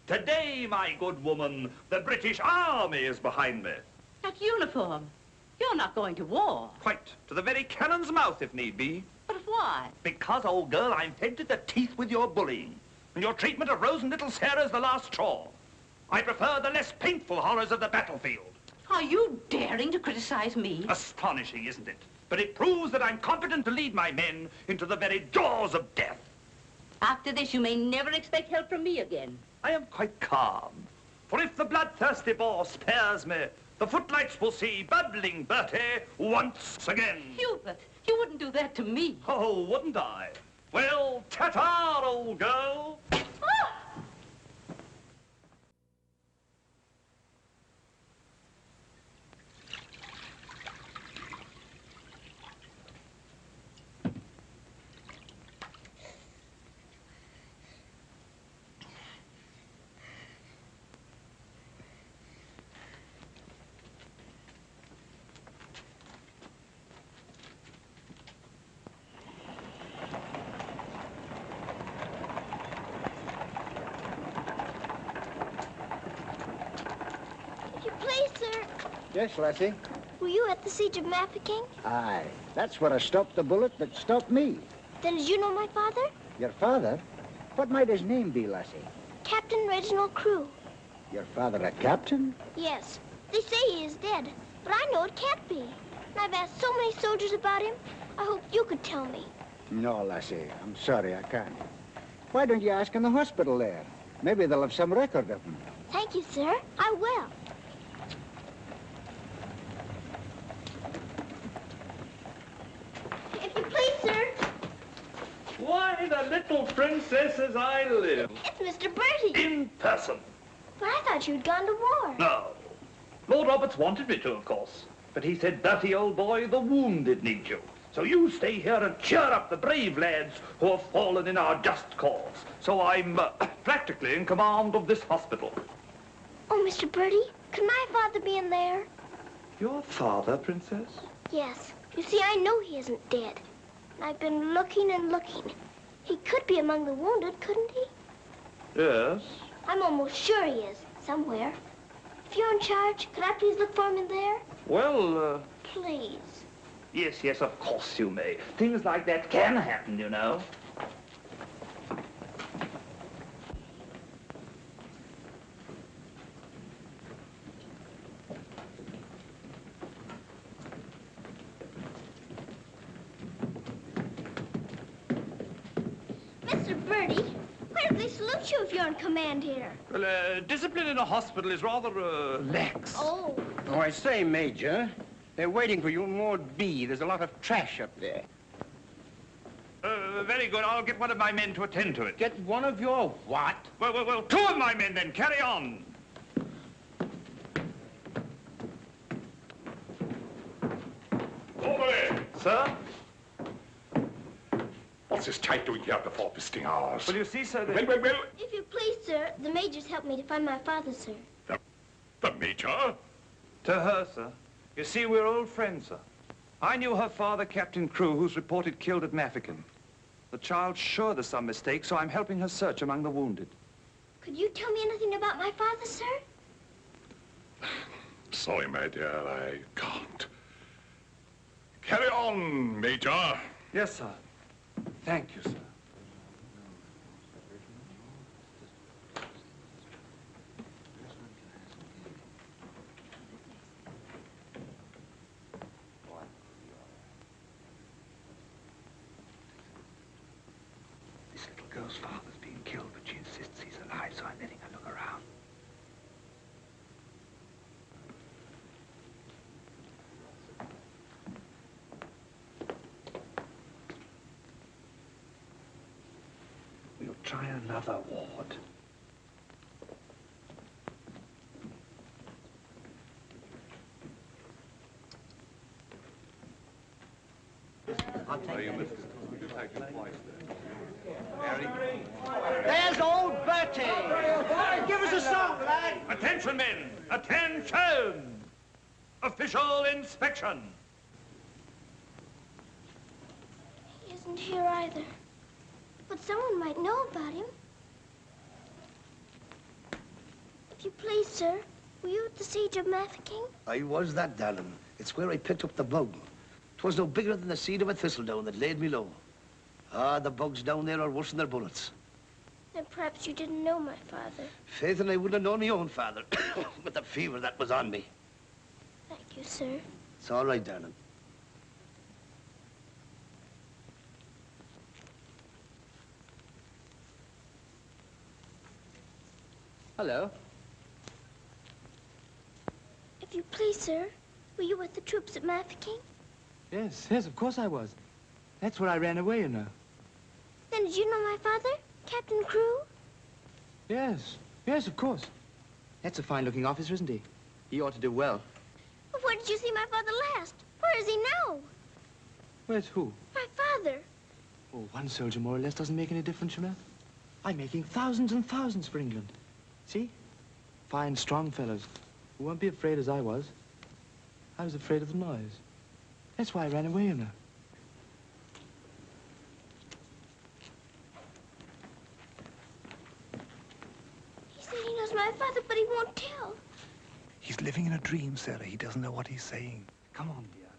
today, my good woman, the British Army is behind me. That uniform. You're not going to war. Quite. To the very cannon's mouth, if need be. But why? Because, old girl, I'm fed to the teeth with your bullying. And your treatment of Rose and little Sarah's the last straw. I prefer the less painful horrors of the battlefield. Are you daring to criticize me? Astonishing, isn't it? But it proves that I'm competent to lead my men into the very jaws of death. After this, you may never expect help from me again. I am quite calm. For if the bloodthirsty boar spares me, the footlights will see bubbling Bertie once again. Hubert, you wouldn't do that to me. Oh, wouldn't I? Well, ta-ta, old girl. Yes, lassie? Were you at the siege of Mafeking? Aye. That's where I stopped the bullet that stopped me. Then did you know my father? Your father? What might his name be, lassie? Captain Reginald Crewe. Your father a captain? Yes. They say he is dead, but I know it can't be. And I've asked so many soldiers about him. I hope you could tell me. No, lassie. I'm sorry, I can't. Why don't you ask in the hospital there? Maybe they'll have some record of him. Thank you, sir. I will. If you please, sir. Why, the little princess as I live. It's Mr. Bertie. In person. But I thought you'd gone to war. No. Lord Roberts wanted me to, of course. But he said, dirty old boy, the wounded need you. So you stay here and cheer up the brave lads who have fallen in our just cause. So I'm practically in command of this hospital. Oh, Mr. Birdie, could my father be in there? Your father, Princess? Yes. You see, I know he isn't dead. I've been looking and looking. He could be among the wounded, couldn't he? Yes. I'm almost sure he is, somewhere. If you're in charge, could I please look for him in there? Well, Please. Yes, yes, of course you may. Things like that can happen, you know. Mr. Birdie, where do they salute you if you're in command here? Well, discipline in a hospital is rather, lax. Oh. Oh, I say, Major, they're waiting for you in Ward B. There's a lot of trash up there. Very good. I'll get one of my men to attend to it. Get one of your what? Well, two of my men then. Carry on. Over there. Sir? What's this type doing here before visiting hours? Well, you see, sir, Well. If you please, sir, the Major's helped me to find my father, sir. The Major? To her, sir. You see, we're old friends, sir. I knew her father, Captain Crew, who's reported killed at Mafeking. The child's sure there's some mistake, so I'm helping her search among the wounded. Could you tell me anything about my father, sir? Sorry, my dear, I can't. Carry on, Major. Yes, sir. Thank you, sir. This little girl's father's being killed, but she insists he's alive, so I'm letting her look around. We'll try another ward. There's old Bertie. Give us a song, lad. Attention, men! Attention! Official inspection. He isn't here either. But someone might know about him. If you please, sir, were you at the siege of Mafeking? I was that, darling. It's where I picked up the bug. 'Twas no bigger than the seed of a thistledown that laid me low. Ah, the bugs down there are worse than their bullets. Then perhaps you didn't know my father. Faith, and I wouldn't have known my own father with the fever that was on me. Thank you, sir. It's all right, darling. Hello. If you please, sir, were you with the troops at Mafeking? Yes, of course I was. That's where I ran away, you know. Then did you know my father, Captain Crew? Yes, of course. That's a fine-looking officer, isn't he? He ought to do well. Well, where did you see my father last? Where is he now? Where's who? My father. Oh, one soldier more or less doesn't make any difference, you know. I'm making thousands and thousands for England. See? Fine, strong fellows who won't be afraid as I was. I was afraid of the noise. That's why I ran away, you know. He said he knows my father, but he won't tell. He's living in a dream, Sarah. He doesn't know what he's saying. Come on, dear.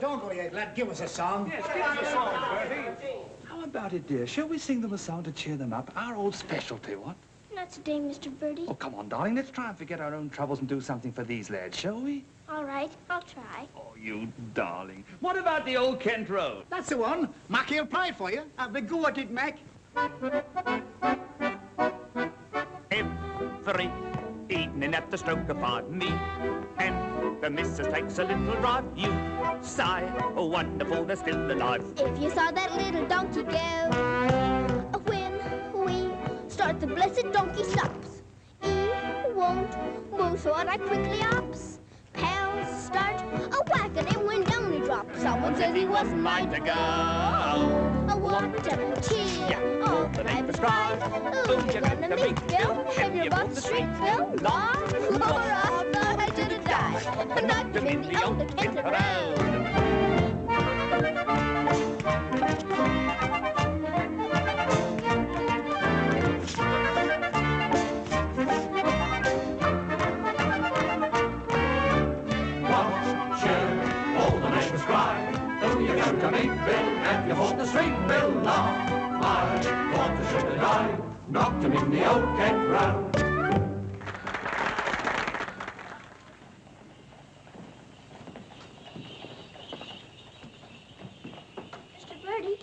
Don't go yet, lad. Give us a song. Yes, give us a song, Bertie. How about it, dear? Shall we sing them a song to cheer them up? Our old specialty, what? Not today, Mr. Birdie. Oh, come on, darling. Let's try and forget our own troubles and do something for these lads, shall we? All right, I'll try. Oh, you darling. What about the old Kent Road? That's the one. Markey will play it for you. Have a go at it, Mac. Every evening at the stroke of 5, me and the missus takes a little drive. You sigh, oh wonderful, they're still alive. If you saw that little donkey go, when we start, the blessed donkey stops. He won't move, so I quickly ups. Pound back and then went down he dropped. Someone says he wasn't like to go. What a tear, all the night was cry. Who's you gonna meet, Bill? Have you bought the street, Bill? Lord, Laura, I thought I should have died. And knocked him in the old Kenton Road. To meet Bill, and you hold the street, Bill, law. I thought I should have died, knocked him in the old Kent Round. Mr. Birdie,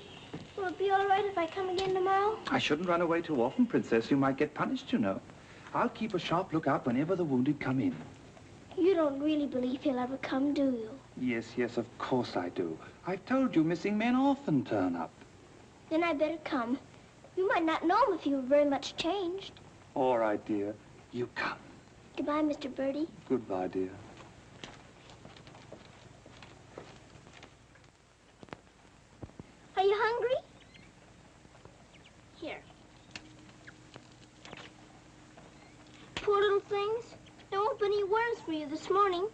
will it be all right if I come again tomorrow? I shouldn't run away too often, Princess. You might get punished, you know. I'll keep a sharp lookout whenever the wounded come in. You don't really believe he'll ever come, do you? Yes, yes, of course I do. I've told you missing men often turn up. Then I better come. You might not know him if you were very much changed. All right, dear. You come. Goodbye, Mr. Birdie. Goodbye, dear. Are you hungry? Here. Poor little things. There won't be any worms for you this morning.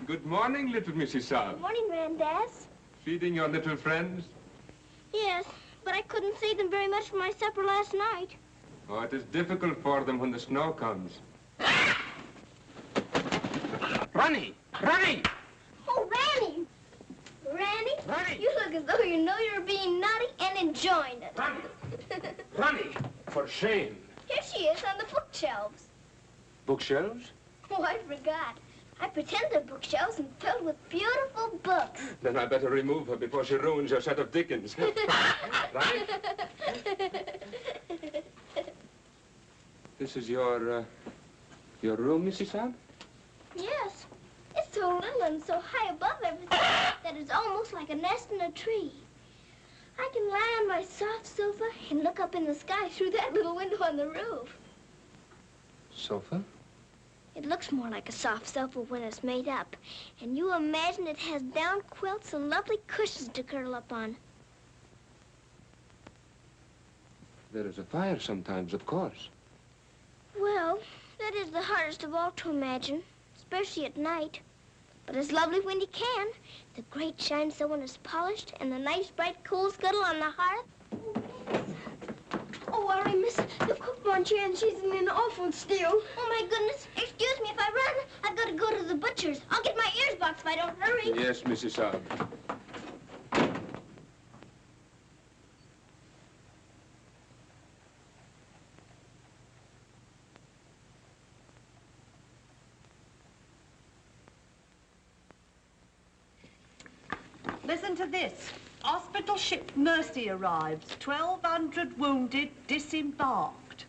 Good morning, little Mrs. Saab. Good morning, Grandaz. Feeding your little friends? Yes, but I couldn't save them very much for my supper last night. Oh, it is difficult for them when the snow comes. Ronnie! Ronnie! Oh, Ranny! Ranny, you look as though you know you're being naughty and enjoying it. Ronnie! For shame. Here she is on the bookshelves. Bookshelves? Oh, I forgot. I pretend they're bookshelves and filled with beautiful books. Then I better remove her before she ruins your set of Dickens. Right? This is your room, Mrs. Saab? Yes. It's so little and so high above everything that it's almost like a nest in a tree. I can lie on my soft sofa and look up in the sky through that little window on the roof. Sofa? It looks more like a soft sofa when it's made up. And you imagine it has down quilts and lovely cushions to curl up on. There is a fire sometimes, of course. Well, that is the hardest of all to imagine, especially at night. But it's lovely when you can. The grate shines so when it's polished, and the nice bright coal scuttle on the hearth. Oh, Ari, miss, the cook wants you, and she's in an awful stew. Oh, my goodness. Excuse me if I run. I've got to go to the butcher's. I'll get my ears boxed if I don't hurry. Yes, Mrs. Saab. Listen to this. Hospital ship Mercy arrives. 1,200 wounded disembarked.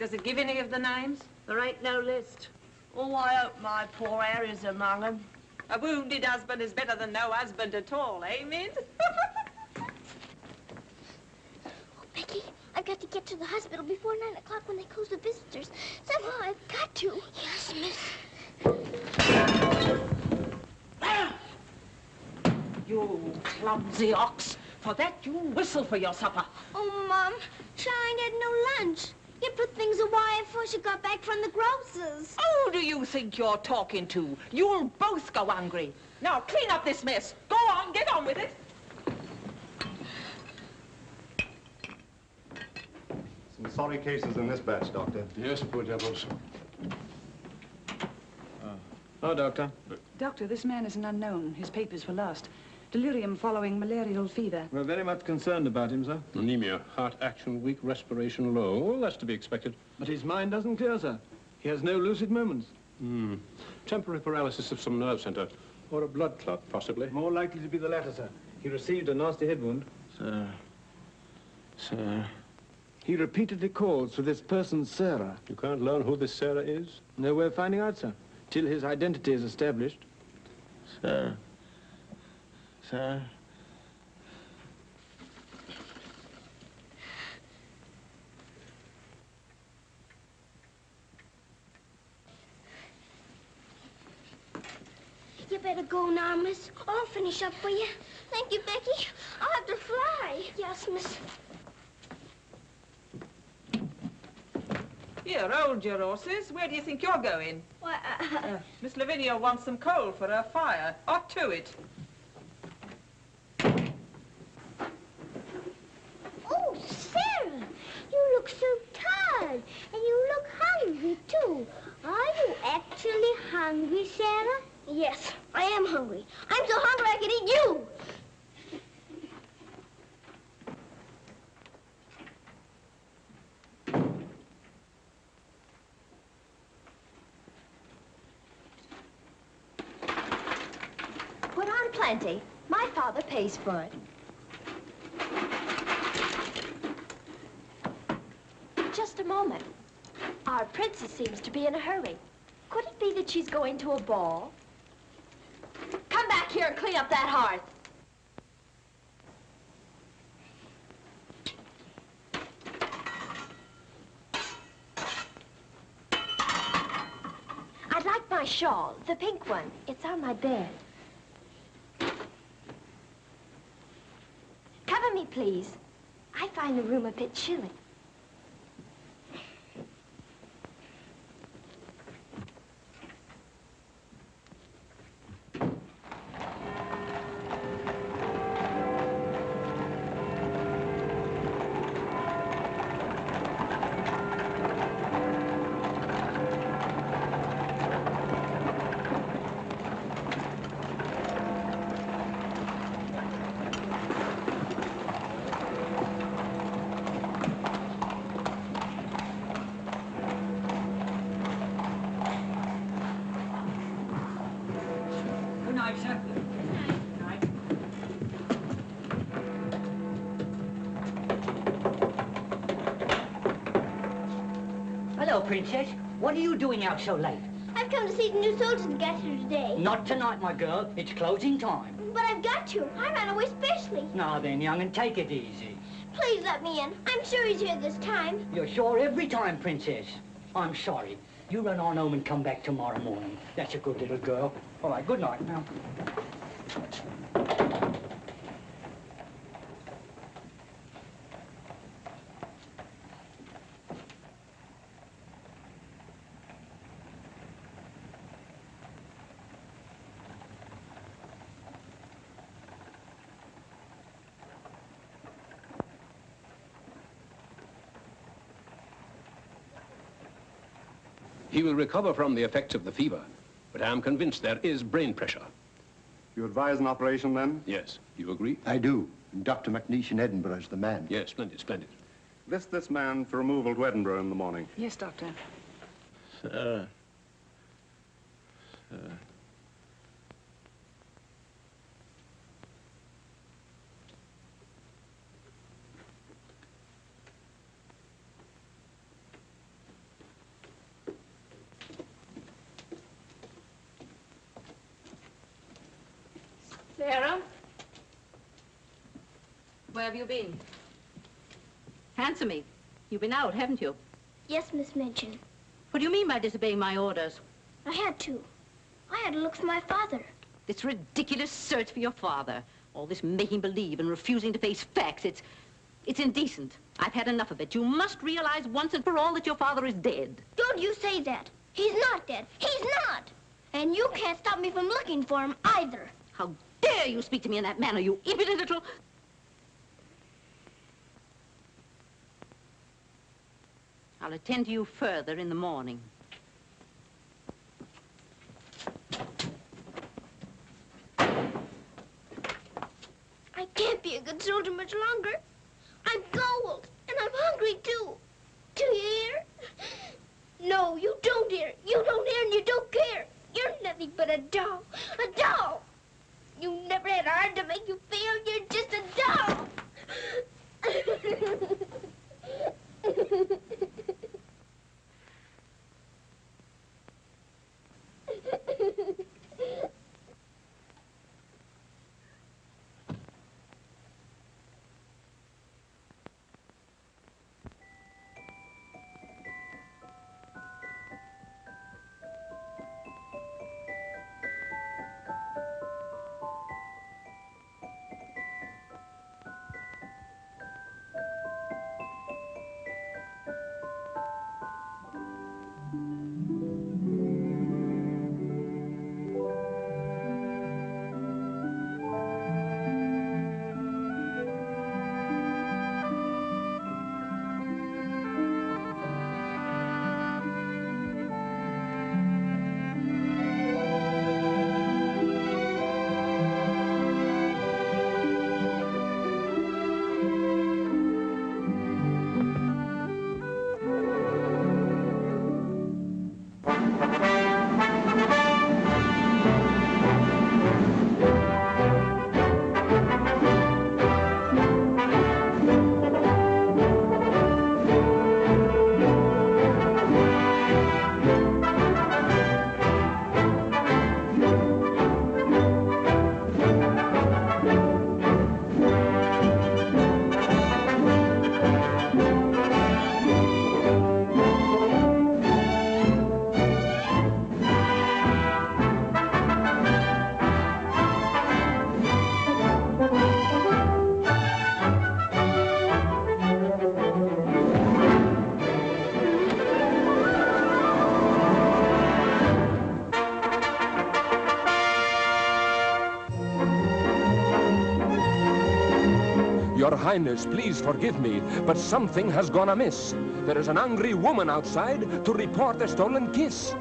Does it give any of the names? There ain't no list. Oh, I hope my poor Harry's among them. A wounded husband is better than no husband at all, eh, Mint? Oh, Becky, I've got to get to the hospital before 9 o'clock when they close the visitors. Somehow I've got to. Yes, miss. You clumsy ox. For that, you whistle for your supper. Oh, Mom, Shine had no lunch. You put things away before she got back from the grocer's. Who do you think you're talking to? You'll both go hungry. Now, clean up this mess. Go on, get on with it. Some sorry cases in this batch, Doctor. Yes, poor devils. Oh, Doctor. Doctor, this man is an unknown. His papers were lost. Delirium following malarial fever. We're very much concerned about him, sir. Anemia, heart action weak, respiration low. All that's to be expected. But his mind doesn't clear, sir. He has no lucid moments. Temporary paralysis of some nerve center. Or a blood clot, possibly. More likely to be the latter, sir. He received a nasty head wound. Sir. Sir. He repeatedly calls for this person, Sarah. You can't learn who this Sarah is? No way of finding out, sir. Till his identity is established. Sir. Sir. better go now, miss. I'll finish up for you. Thank you, Becky. I'll have to fly. Yes, miss. Here, hold your horses. Where do you think you're going? Why, Miss Lavinia wants some coal for her fire. Hot to it. Oh, Sarah, you look so tired, and you look hungry, too. Are you actually hungry, Sarah? Yes, I am hungry. I'm so hungry I could eat you. Put on plenty. My father pays for it. Just a moment. Our princess seems to be in a hurry. Could it be that she's going to a ball? Come back here and clean up that hearth. I'd like my shawl, the pink one. It's on my bed. Cover me, please. I find the room a bit chilly. Hello, Princess. What are you doing out so late? I've come to see the new soldiers that got here today. Not tonight, my girl. It's closing time. But I've got to. I ran away specially. Now then, young, and take it easy. Please let me in. I'm sure he's here this time. You're sure every time, Princess. I'm sorry. You run on home and come back tomorrow morning. That's a good little girl. All right, good night now. He will recover from the effects of the fever, but I am convinced there is brain pressure. You advise an operation, then? Yes. You agree? I do. And Dr. McNeish in Edinburgh is the man. Yes, splendid, splendid. List this man for removal to Edinburgh in the morning. Yes, Doctor. Sir. Sarah? Where have you been? Answer me. You've been out, haven't you? Yes, Miss Minchin. What do you mean by disobeying my orders? I had to. I had to look for my father. This ridiculous search for your father. All this making believe and refusing to face facts. It's indecent. I've had enough of it. You must realize once and for all that your father is dead. Don't you say that. He's not dead. He's not. And you can't stop me from looking for him either. How dare you speak to me in that manner, you impudent little... I'll attend to you further in the morning. I can't be a good soldier much longer. I'm cold, and I'm hungry, too. Do you hear? No, you don't hear. You don't hear and you don't care. You're nothing but a doll. A doll. You never had a heart to make you feel. You're just a doll. Your Highness, please forgive me, but something has gone amiss. There is an angry woman outside to report a stolen kiss.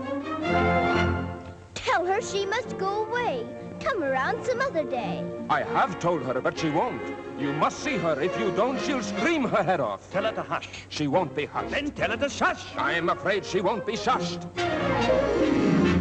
Tell her she must go away. Come around some other day. I have told her, but she won't. You must see her. If you don't, she'll scream her head off. Tell her to hush. She won't be hushed. Then tell her to shush. I'm afraid she won't be shushed.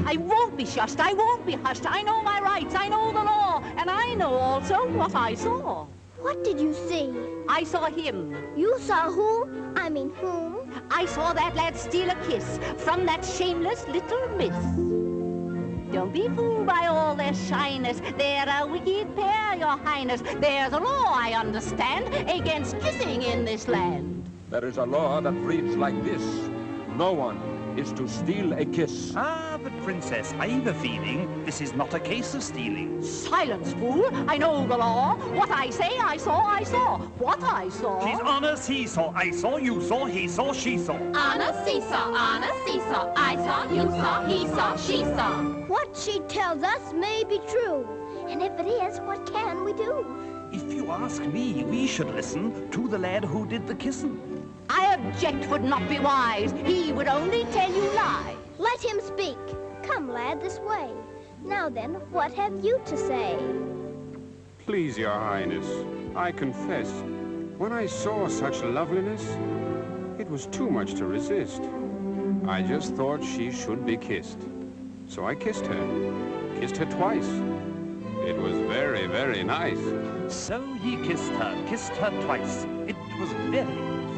I won't be shushed. I won't be hushed. I know my rights. I know the law. And I know also what I saw. What did you see? I saw him. You saw who? I mean whom? I saw that lad steal a kiss from that shameless little miss. Don't be fooled by all their shyness. They're a wicked pair, your highness. There's a law, I understand, against kissing in this land. There is a law that reads like this. No one is to steal a kiss. Ah, but Princess, I've a feeling this is not a case of stealing. Silence, fool. I know the law. What I say, I saw, I saw. What I saw... She's on a seesaw. I saw, you saw, he saw, she saw. On a seesaw, on a seesaw. I saw, you saw, he saw, she saw. What she tells us may be true. And if it is, what can we do? If you ask me, we should listen to the lad who did the kissing. I object would not be wise. He would only tell you lies. Let him speak. Come, lad, this way. Now then, what have you to say? Please, Your Highness, I confess, when I saw such loveliness, it was too much to resist. I just thought she should be kissed. So I kissed her twice. It was very, very nice. So he kissed her twice. It was very,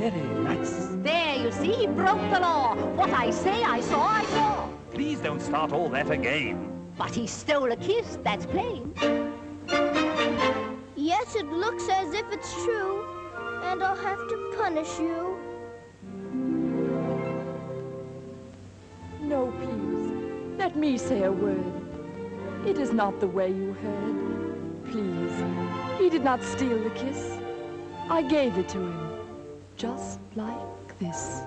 very nice. There, you see, he broke the law. What I say, I saw, I saw. Please don't start all that again. But he stole a kiss, that's plain. Yes, it looks as if it's true, and I'll have to punish you. No, please. Let me say a word. It is not the way you heard. Please, he did not steal the kiss. I gave it to him, just like this.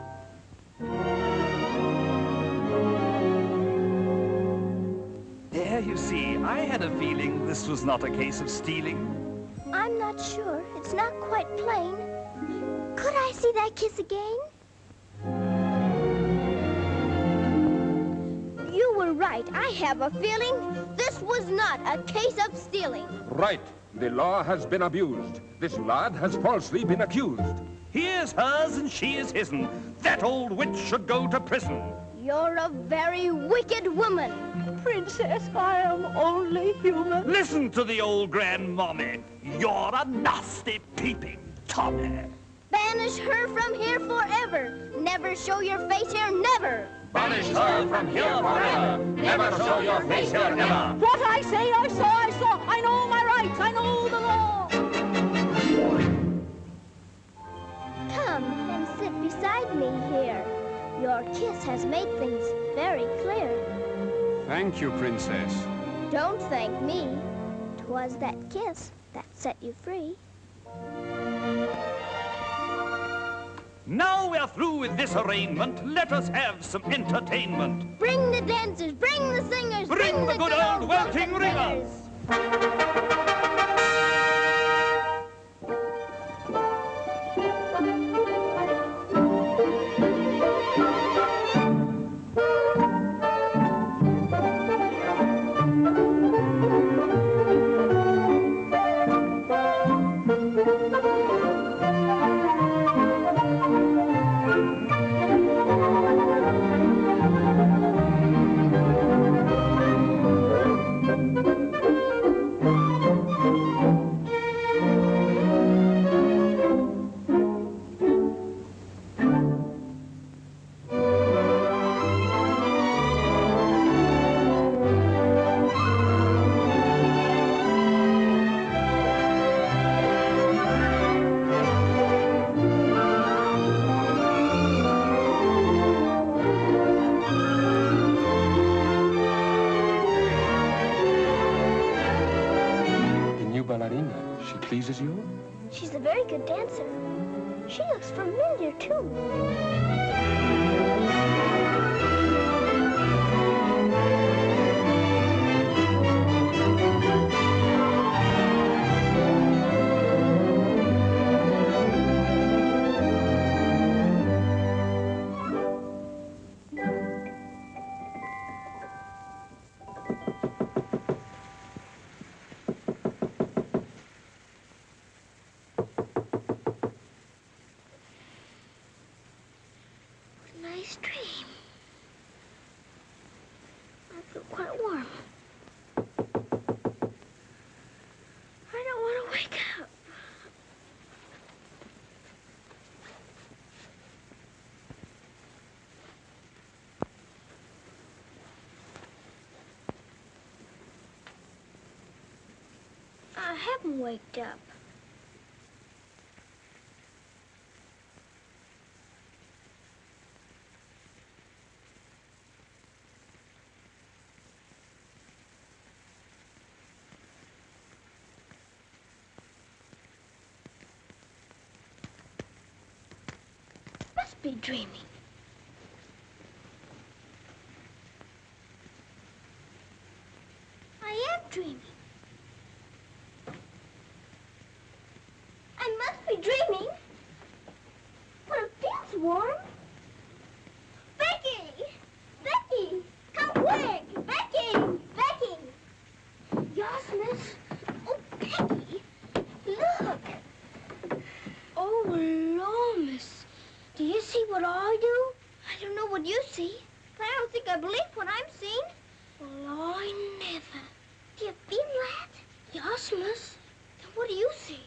There, you see, I had a feeling this was not a case of stealing. I'm not sure. It's not quite plain. Could I see that kiss again? You were right. I have a feeling this was not a case of stealing. Right. The law has been abused. This lad has falsely been accused. He is hers and she is his'n. That old witch should go to prison. You're a very wicked woman. Princess, I am only human. Listen to the old grandmommy. You're a nasty peeping Tommy. Banish her from here forever. Never show your face here, never. Banish her from here forever. Never show your face here, never. What I say, I saw, I saw. I know my rights, I know the law. Come and sit beside me here. Your kiss has made things very clear. Thank you, Princess. Don't thank me. 'Twas that kiss that set you free. Now we're through with this arraignment. Let us have some entertainment. Bring the dancers, bring the singers, Bring the good old welting ringers. Pleases you? She's a very good dancer. She looks familiar, too. haven't waked up. Must be dreaming. I am dreaming. I must be dreaming. But it feels warm. Becky! Becky! Come quick! Becky! Becky! Yes, miss. Oh, Becky! Look! Oh, Lord, miss. Do you see what I do? I don't know what you see, but I don't think I believe what I'm seeing. Well, I never. Do you feel that? Yes, miss. Then what do you see?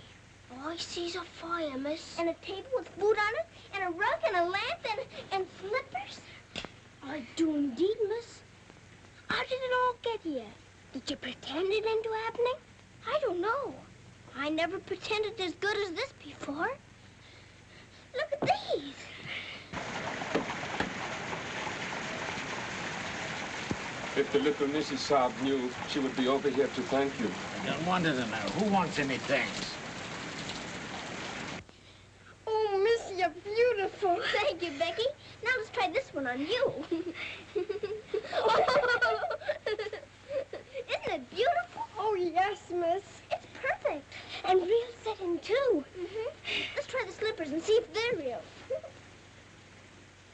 All I see's a fire, miss. And a table with food on it, and a rug, and a lamp, and slippers. I do indeed, miss. How did it all get here? Did you pretend it into happening? I don't know. I never pretended as good as this before. Look at these. If the little Mrs. Saab knew, she would be over here to thank you. I don't want to know. Who wants any thanks? Oh, miss, you're beautiful. Thank you, Becky. Now let's try this one on you. Isn't it beautiful? Oh, yes, miss. It's perfect. And real setting, too. Let's try the slippers and see if they're real.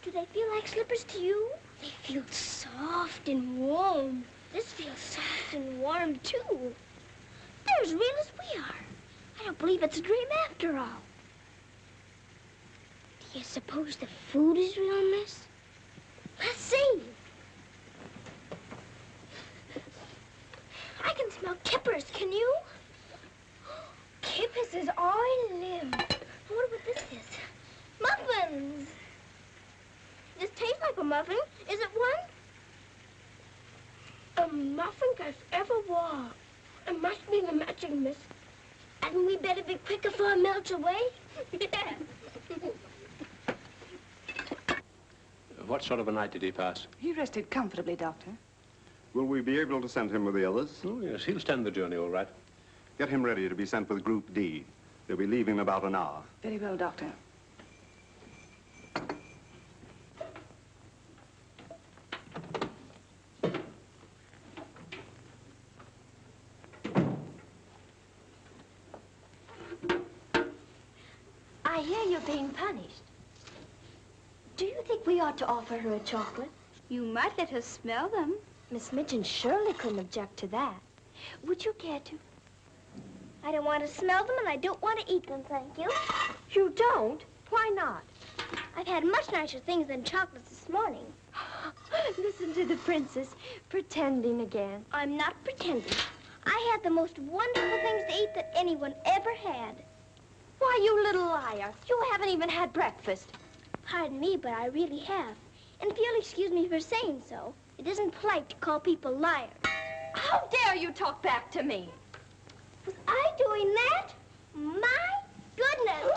Do they feel like slippers to you? They feel soft and warm. This feels soft and warm, too. They're as real as we are. I don't believe it's a dream after all. Do you suppose the food is real, miss? Let's see. I can smell kippers, can you? Kippers is all I live. I wonder what this is. Muffins! This tastes like a muffin. Is it one? A muffin I've ever wore. It must be the magic, miss. Hadn't we better be quick before it melts away? Yeah. What sort of a night did he pass? He rested comfortably, Doctor. Will we be able to send him with the others? Oh, yes, he'll stand the journey all right. Get him ready to be sent with Group D. They'll be leaving in about an hour. Very well, Doctor. I hear you're being punished. Do you think we ought to offer her a chocolate? You might let her smell them. Miss Mitchell surely couldn't object to that. Would you care to? I don't want to smell them, and I don't want to eat them, thank you. You don't? Why not? I've had much nicer things than chocolates this morning. Listen to the princess, pretending again. I'm not pretending. I had the most wonderful things to eat that anyone ever had. Why, you little liar. You haven't even had breakfast. Pardon me, but I really have. And if you'll excuse me for saying so, it isn't polite to call people liars. How dare you talk back to me? Was I doing that? My goodness!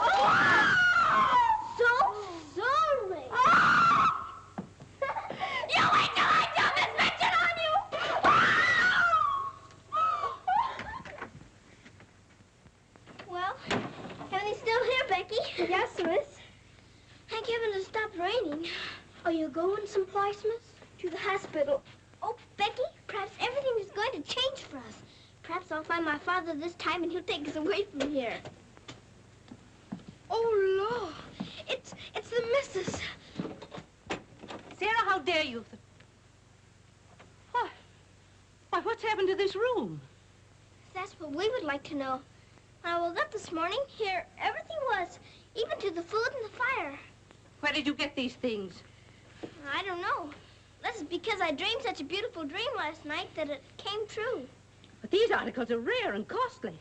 So sorry. You wait till I tell Miss Mitchell on you! Well, everything's still here, Becky. Yes, miss. Thank heaven it stopped raining. Are you going someplace, miss? To the hospital. Oh, Becky, perhaps everything is going to change for us. Perhaps I'll find my father this time and he'll take us away from here. Oh, Lord. It's the missus. Sarah, how dare you? What? Why, what's happened to this room? That's what we would like to know. When I woke up this morning, here everything was, even to the food and the fire. Where did you get these things? I don't know. This is because I dreamed such a beautiful dream last night that it came true. But these articles are rare and costly.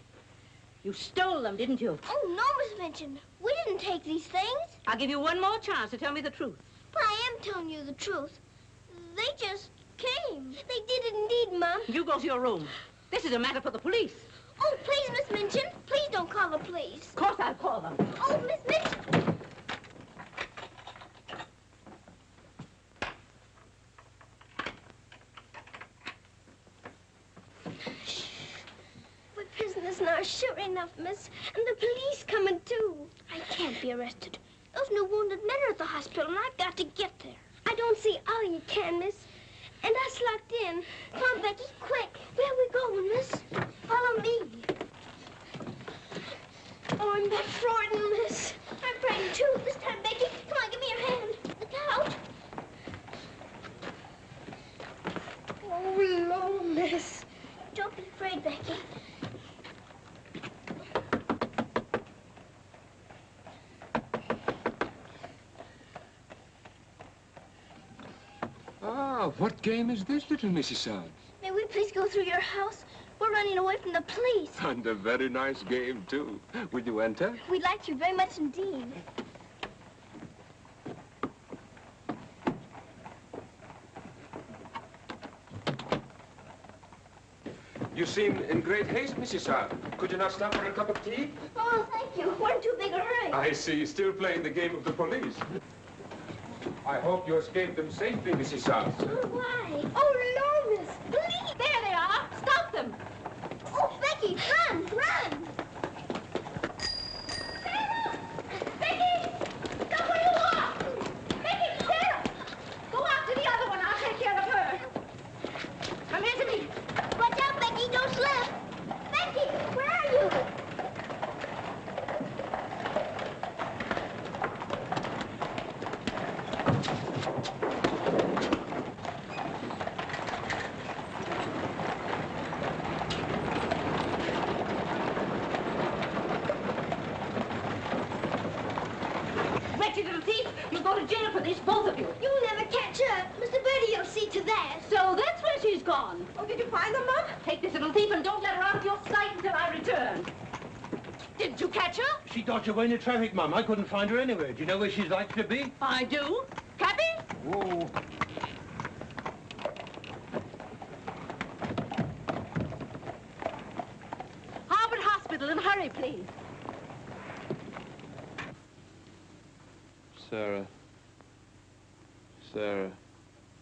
You stole them, didn't you? Oh, no, Miss Minchin. We didn't take these things. I'll give you one more chance to tell me the truth. But I am telling you the truth. They just came. They did indeed, Mom. You go to your room. This is a matter for the police. Oh, please, Miss Minchin. Please don't call the police. Of course I'll call them. Oh, Miss Minchin. We're prisoners now, sure enough, miss. And the police coming, too. I can't be arrested. Those new wounded men are at the hospital, and I've got to get there. I don't see how you can, miss. And us locked in. Come on, Becky, quick. Where are we going, miss? Follow me. Oh, I'm that frightened, miss. I'm frightened, too. This time, Becky. Come on, give me your hand. Look out. Oh, Lord, miss. Don't be afraid, Becky. Ah, what game is this, little Mrs. Hodge? May we please go through your house? We're running away from the police. And a very nice game, too. Will you enter? We'd like to very much indeed. You seem in great haste, Mrs. Hodge. Could you not stop for a cup of tea? Oh, thank you. We're in too big a hurry. I see. Still playing the game of the police. I hope you escaped them safely, Mrs. Hodge. Oh, why? Oh, no, miss. Please. There they are. Stop them. Oh, Becky, run, run. Sarah! Becky! Stop where you are! Becky, Sarah! Go after the other one. I'll take care of her. Come here to me. Watch out, Becky. Don't slip. Becky, where are you? Wretched little thief. You'll go to jail for this, both of you. You'll never catch her. Mr. Birdie will see to that. So that's where she's gone. Oh, did you find them, Mom? Take this little thief and don't let her out of your sight until I return. Didn't you catch her? She dodged away in the traffic, Mum. I couldn't find her anywhere. Do you know where she's likely to be? I do. Cappy? Whoa. Harvard Hospital, and hurry, please. Sarah. Sarah.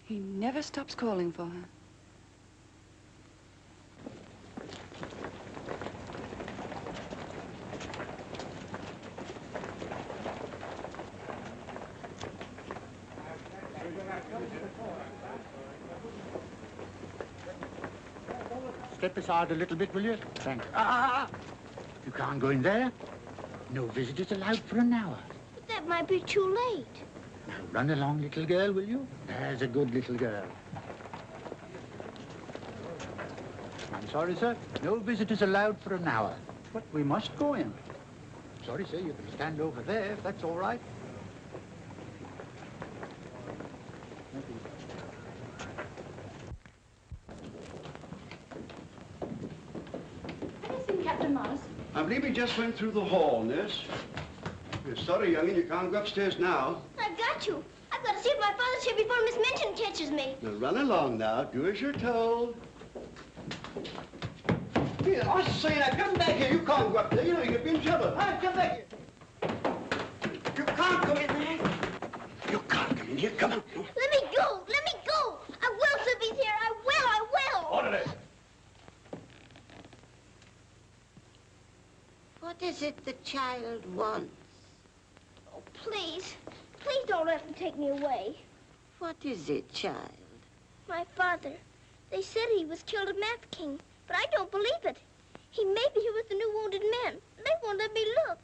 He never stops calling for her. Step aside a little bit, will you? Thanks. You can't go in there. No visitors allowed for an hour. But that might be too late. Now, run along, little girl, will you? There's a good little girl. I'm sorry, sir. No visitors allowed for an hour. But we must go in. Sorry, sir. You can stand over there, if that's all right. Captain Morris. I believe he just went through the hall, nurse. You're sorry, young'un, you can't go upstairs now. I've got to. I've got to see if my father's here before Miss Minchin catches me. Now run along now. Do as you're told. Here, I say now, come back here. You can't go up there. You know you could be in trouble. Hi, come back here. You can't go in there. You can't come in here. Come on. Let me go. Let me go. I will, if he's here. I will. I will. Orderly. What is it the child wants? Oh, please. Please don't let him take me away. What is it, child? My father. They said he was killed at Mafeking, but I don't believe it. He may be here with the new wounded men. They won't let me look.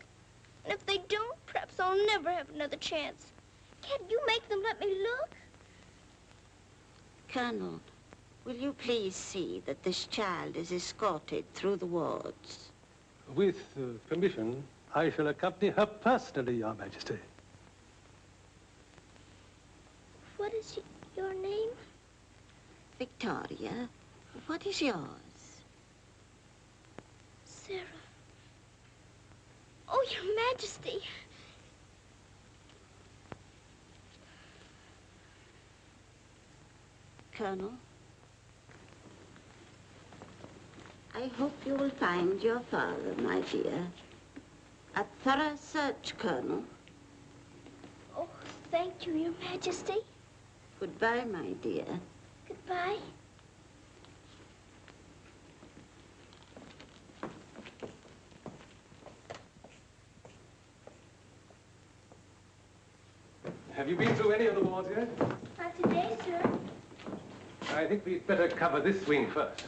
And if they don't, perhaps I'll never have another chance. Can't you make them let me look? Colonel, will you please see that this child is escorted through the wards? With permission, I shall accompany her personally, Your Majesty. What is your name? Victoria, what is yours? Sarah. Oh, Your Majesty. Colonel, I hope you will find your father, my dear. A thorough search, Colonel. Oh, thank you, Your Majesty. Goodbye, my dear. Goodbye. Have you been through any of the wards yet? Not today, sir. I think we'd better cover this wing first.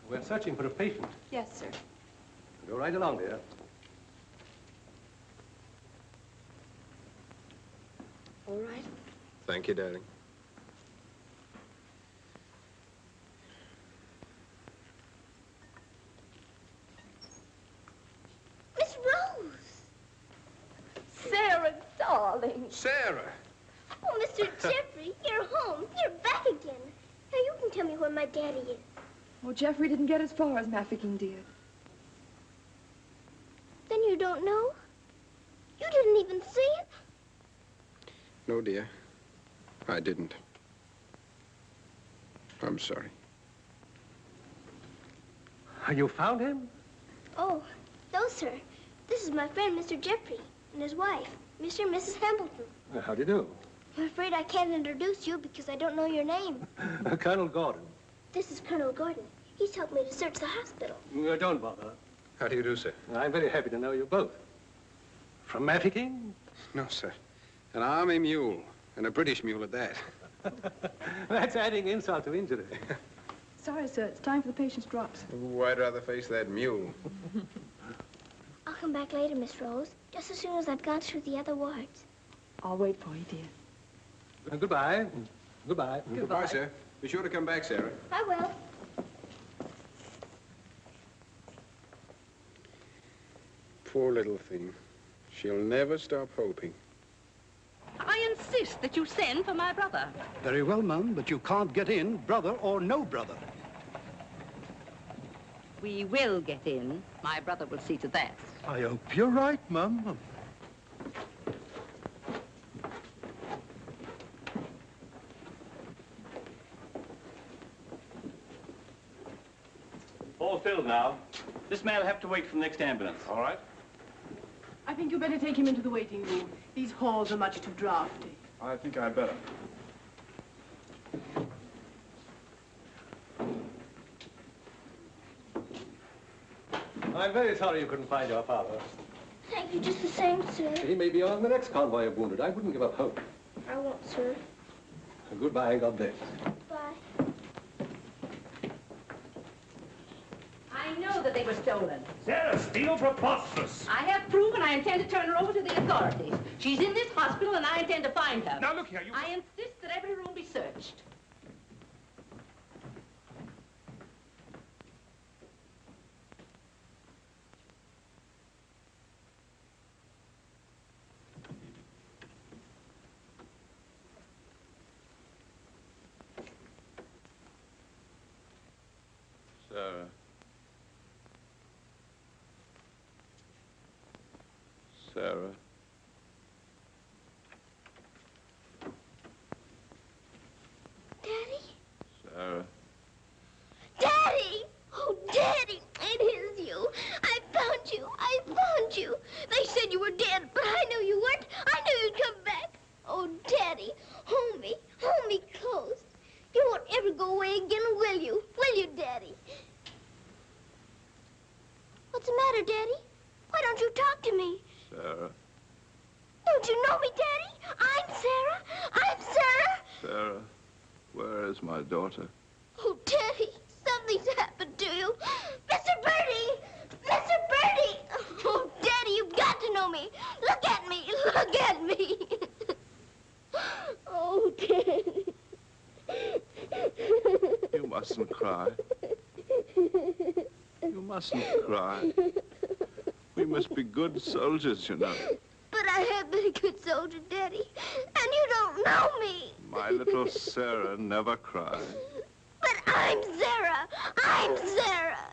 We're searching for a patient. Yes, sir. Go right along, dear. All right. Thank you, darling. Miss Rose! Sarah, darling. Sarah! Oh, Mr. Jeffrey, you're home. You're back again. Now you can tell me where my daddy is. Well, Jeffrey didn't get as far as Mafeking, dear. Then you don't know? You didn't even see him? No, dear. I didn't. I'm sorry. You found him? Oh, no, sir. This is my friend, Mr. Jeffrey, and his wife, Mr. and Mrs. Hamilton. How do you do? I'm afraid I can't introduce you because I don't know your name. Colonel Gordon. This is Colonel Gordon. He's helped me to search the hospital. Don't bother. How do you do, sir? I'm very happy to know you both. From Mafeking? No, sir. An army mule, and a British mule at that. That's adding insult to injury. Sorry, sir. It's time for the patient's drops. Ooh, I'd rather face that mule. I'll come back later, Miss Rose, just as soon as I've gone through the other wards. I'll wait for you, dear. Goodbye. Goodbye. Goodbye, sir. Be sure to come back, Sarah. I will. Poor little thing. She'll never stop hoping. I insist that you send for my brother. Very well, Mum, but you can't get in, brother or no brother. We will get in. My brother will see to that. I hope you're right, Mum. All filled now. This man will have to wait for the next ambulance. All right. I think you better take him into the waiting room. These halls are much too drafty. I think I'd better. I'm very sorry you couldn't find your father. Thank you just the same, sir. He may be on the next convoy of wounded. I wouldn't give up hope. I won't, sir. Goodbye, God bless. Bye. I know that they were stolen. Sarah Steele, preposterous. I have proof, and I intend to turn her over to the authorities. She's in this hospital, and I intend to find her. Now, look here, you... I insist that every room be searched. Sarah. Sarah. Daddy? Sarah. Daddy! Oh, Daddy, it is you. I found you. I found you. They said you were dead, but I knew you weren't. I knew you'd come back. Oh, Daddy, hold me close. You won't ever go away again, will you? Will you, Daddy? What's the matter, Daddy? Why don't you talk to me? Sarah. Don't you know me, Daddy? I'm Sarah. I'm Sarah. Sarah, where is my daughter? Oh, Daddy, something's happened to you. Mr. Birdie! Mr. Birdie! Oh, Daddy, you've got to know me. Look at me. Look at me. Oh, Daddy. You mustn't cry. You mustn't cry. We must be good soldiers, you know. But I have been a good soldier, Daddy, and you don't know me. My little Sarah never cried. But I'm Sarah. I'm Sarah.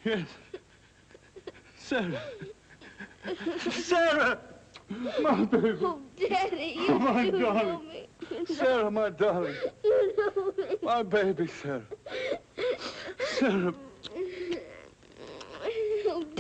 Yes. Sarah. Sarah! My baby. Oh, Daddy, you Oh, my do darling. know me. Sarah, my darling. You know me. My baby, Sarah. Sarah.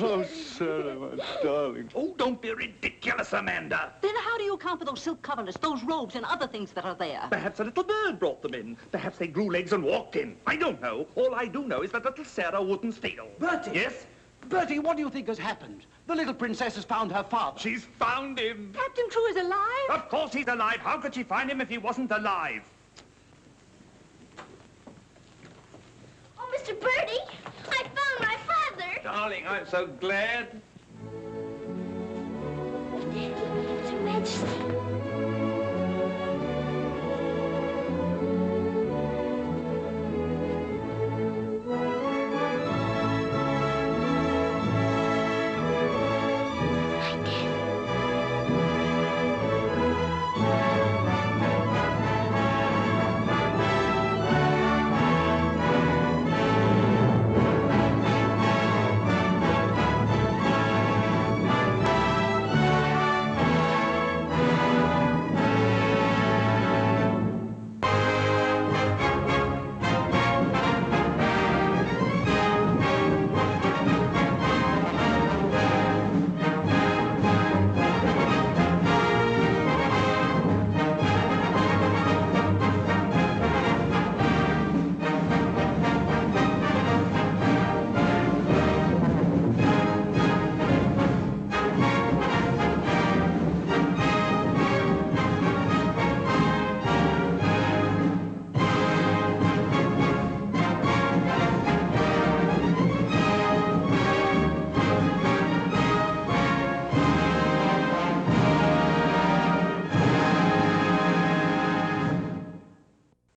Oh, Sarah, my darling. Oh, don't be ridiculous, Amanda. Then how do you account for those silk coverlets, those robes, and other things that are there? Perhaps a little bird brought them in. Perhaps they grew legs and walked in. I don't know. All I do know is that little Sarah wouldn't steal. Bertie! Yes? Bertie, what do you think has happened? The little princess has found her father. She's found him. Captain Crewe is alive? Of course he's alive. How could she find him if he wasn't alive? Oh, Mr. Birdie, I found my father. Darling, I'm so glad. Your Majesty.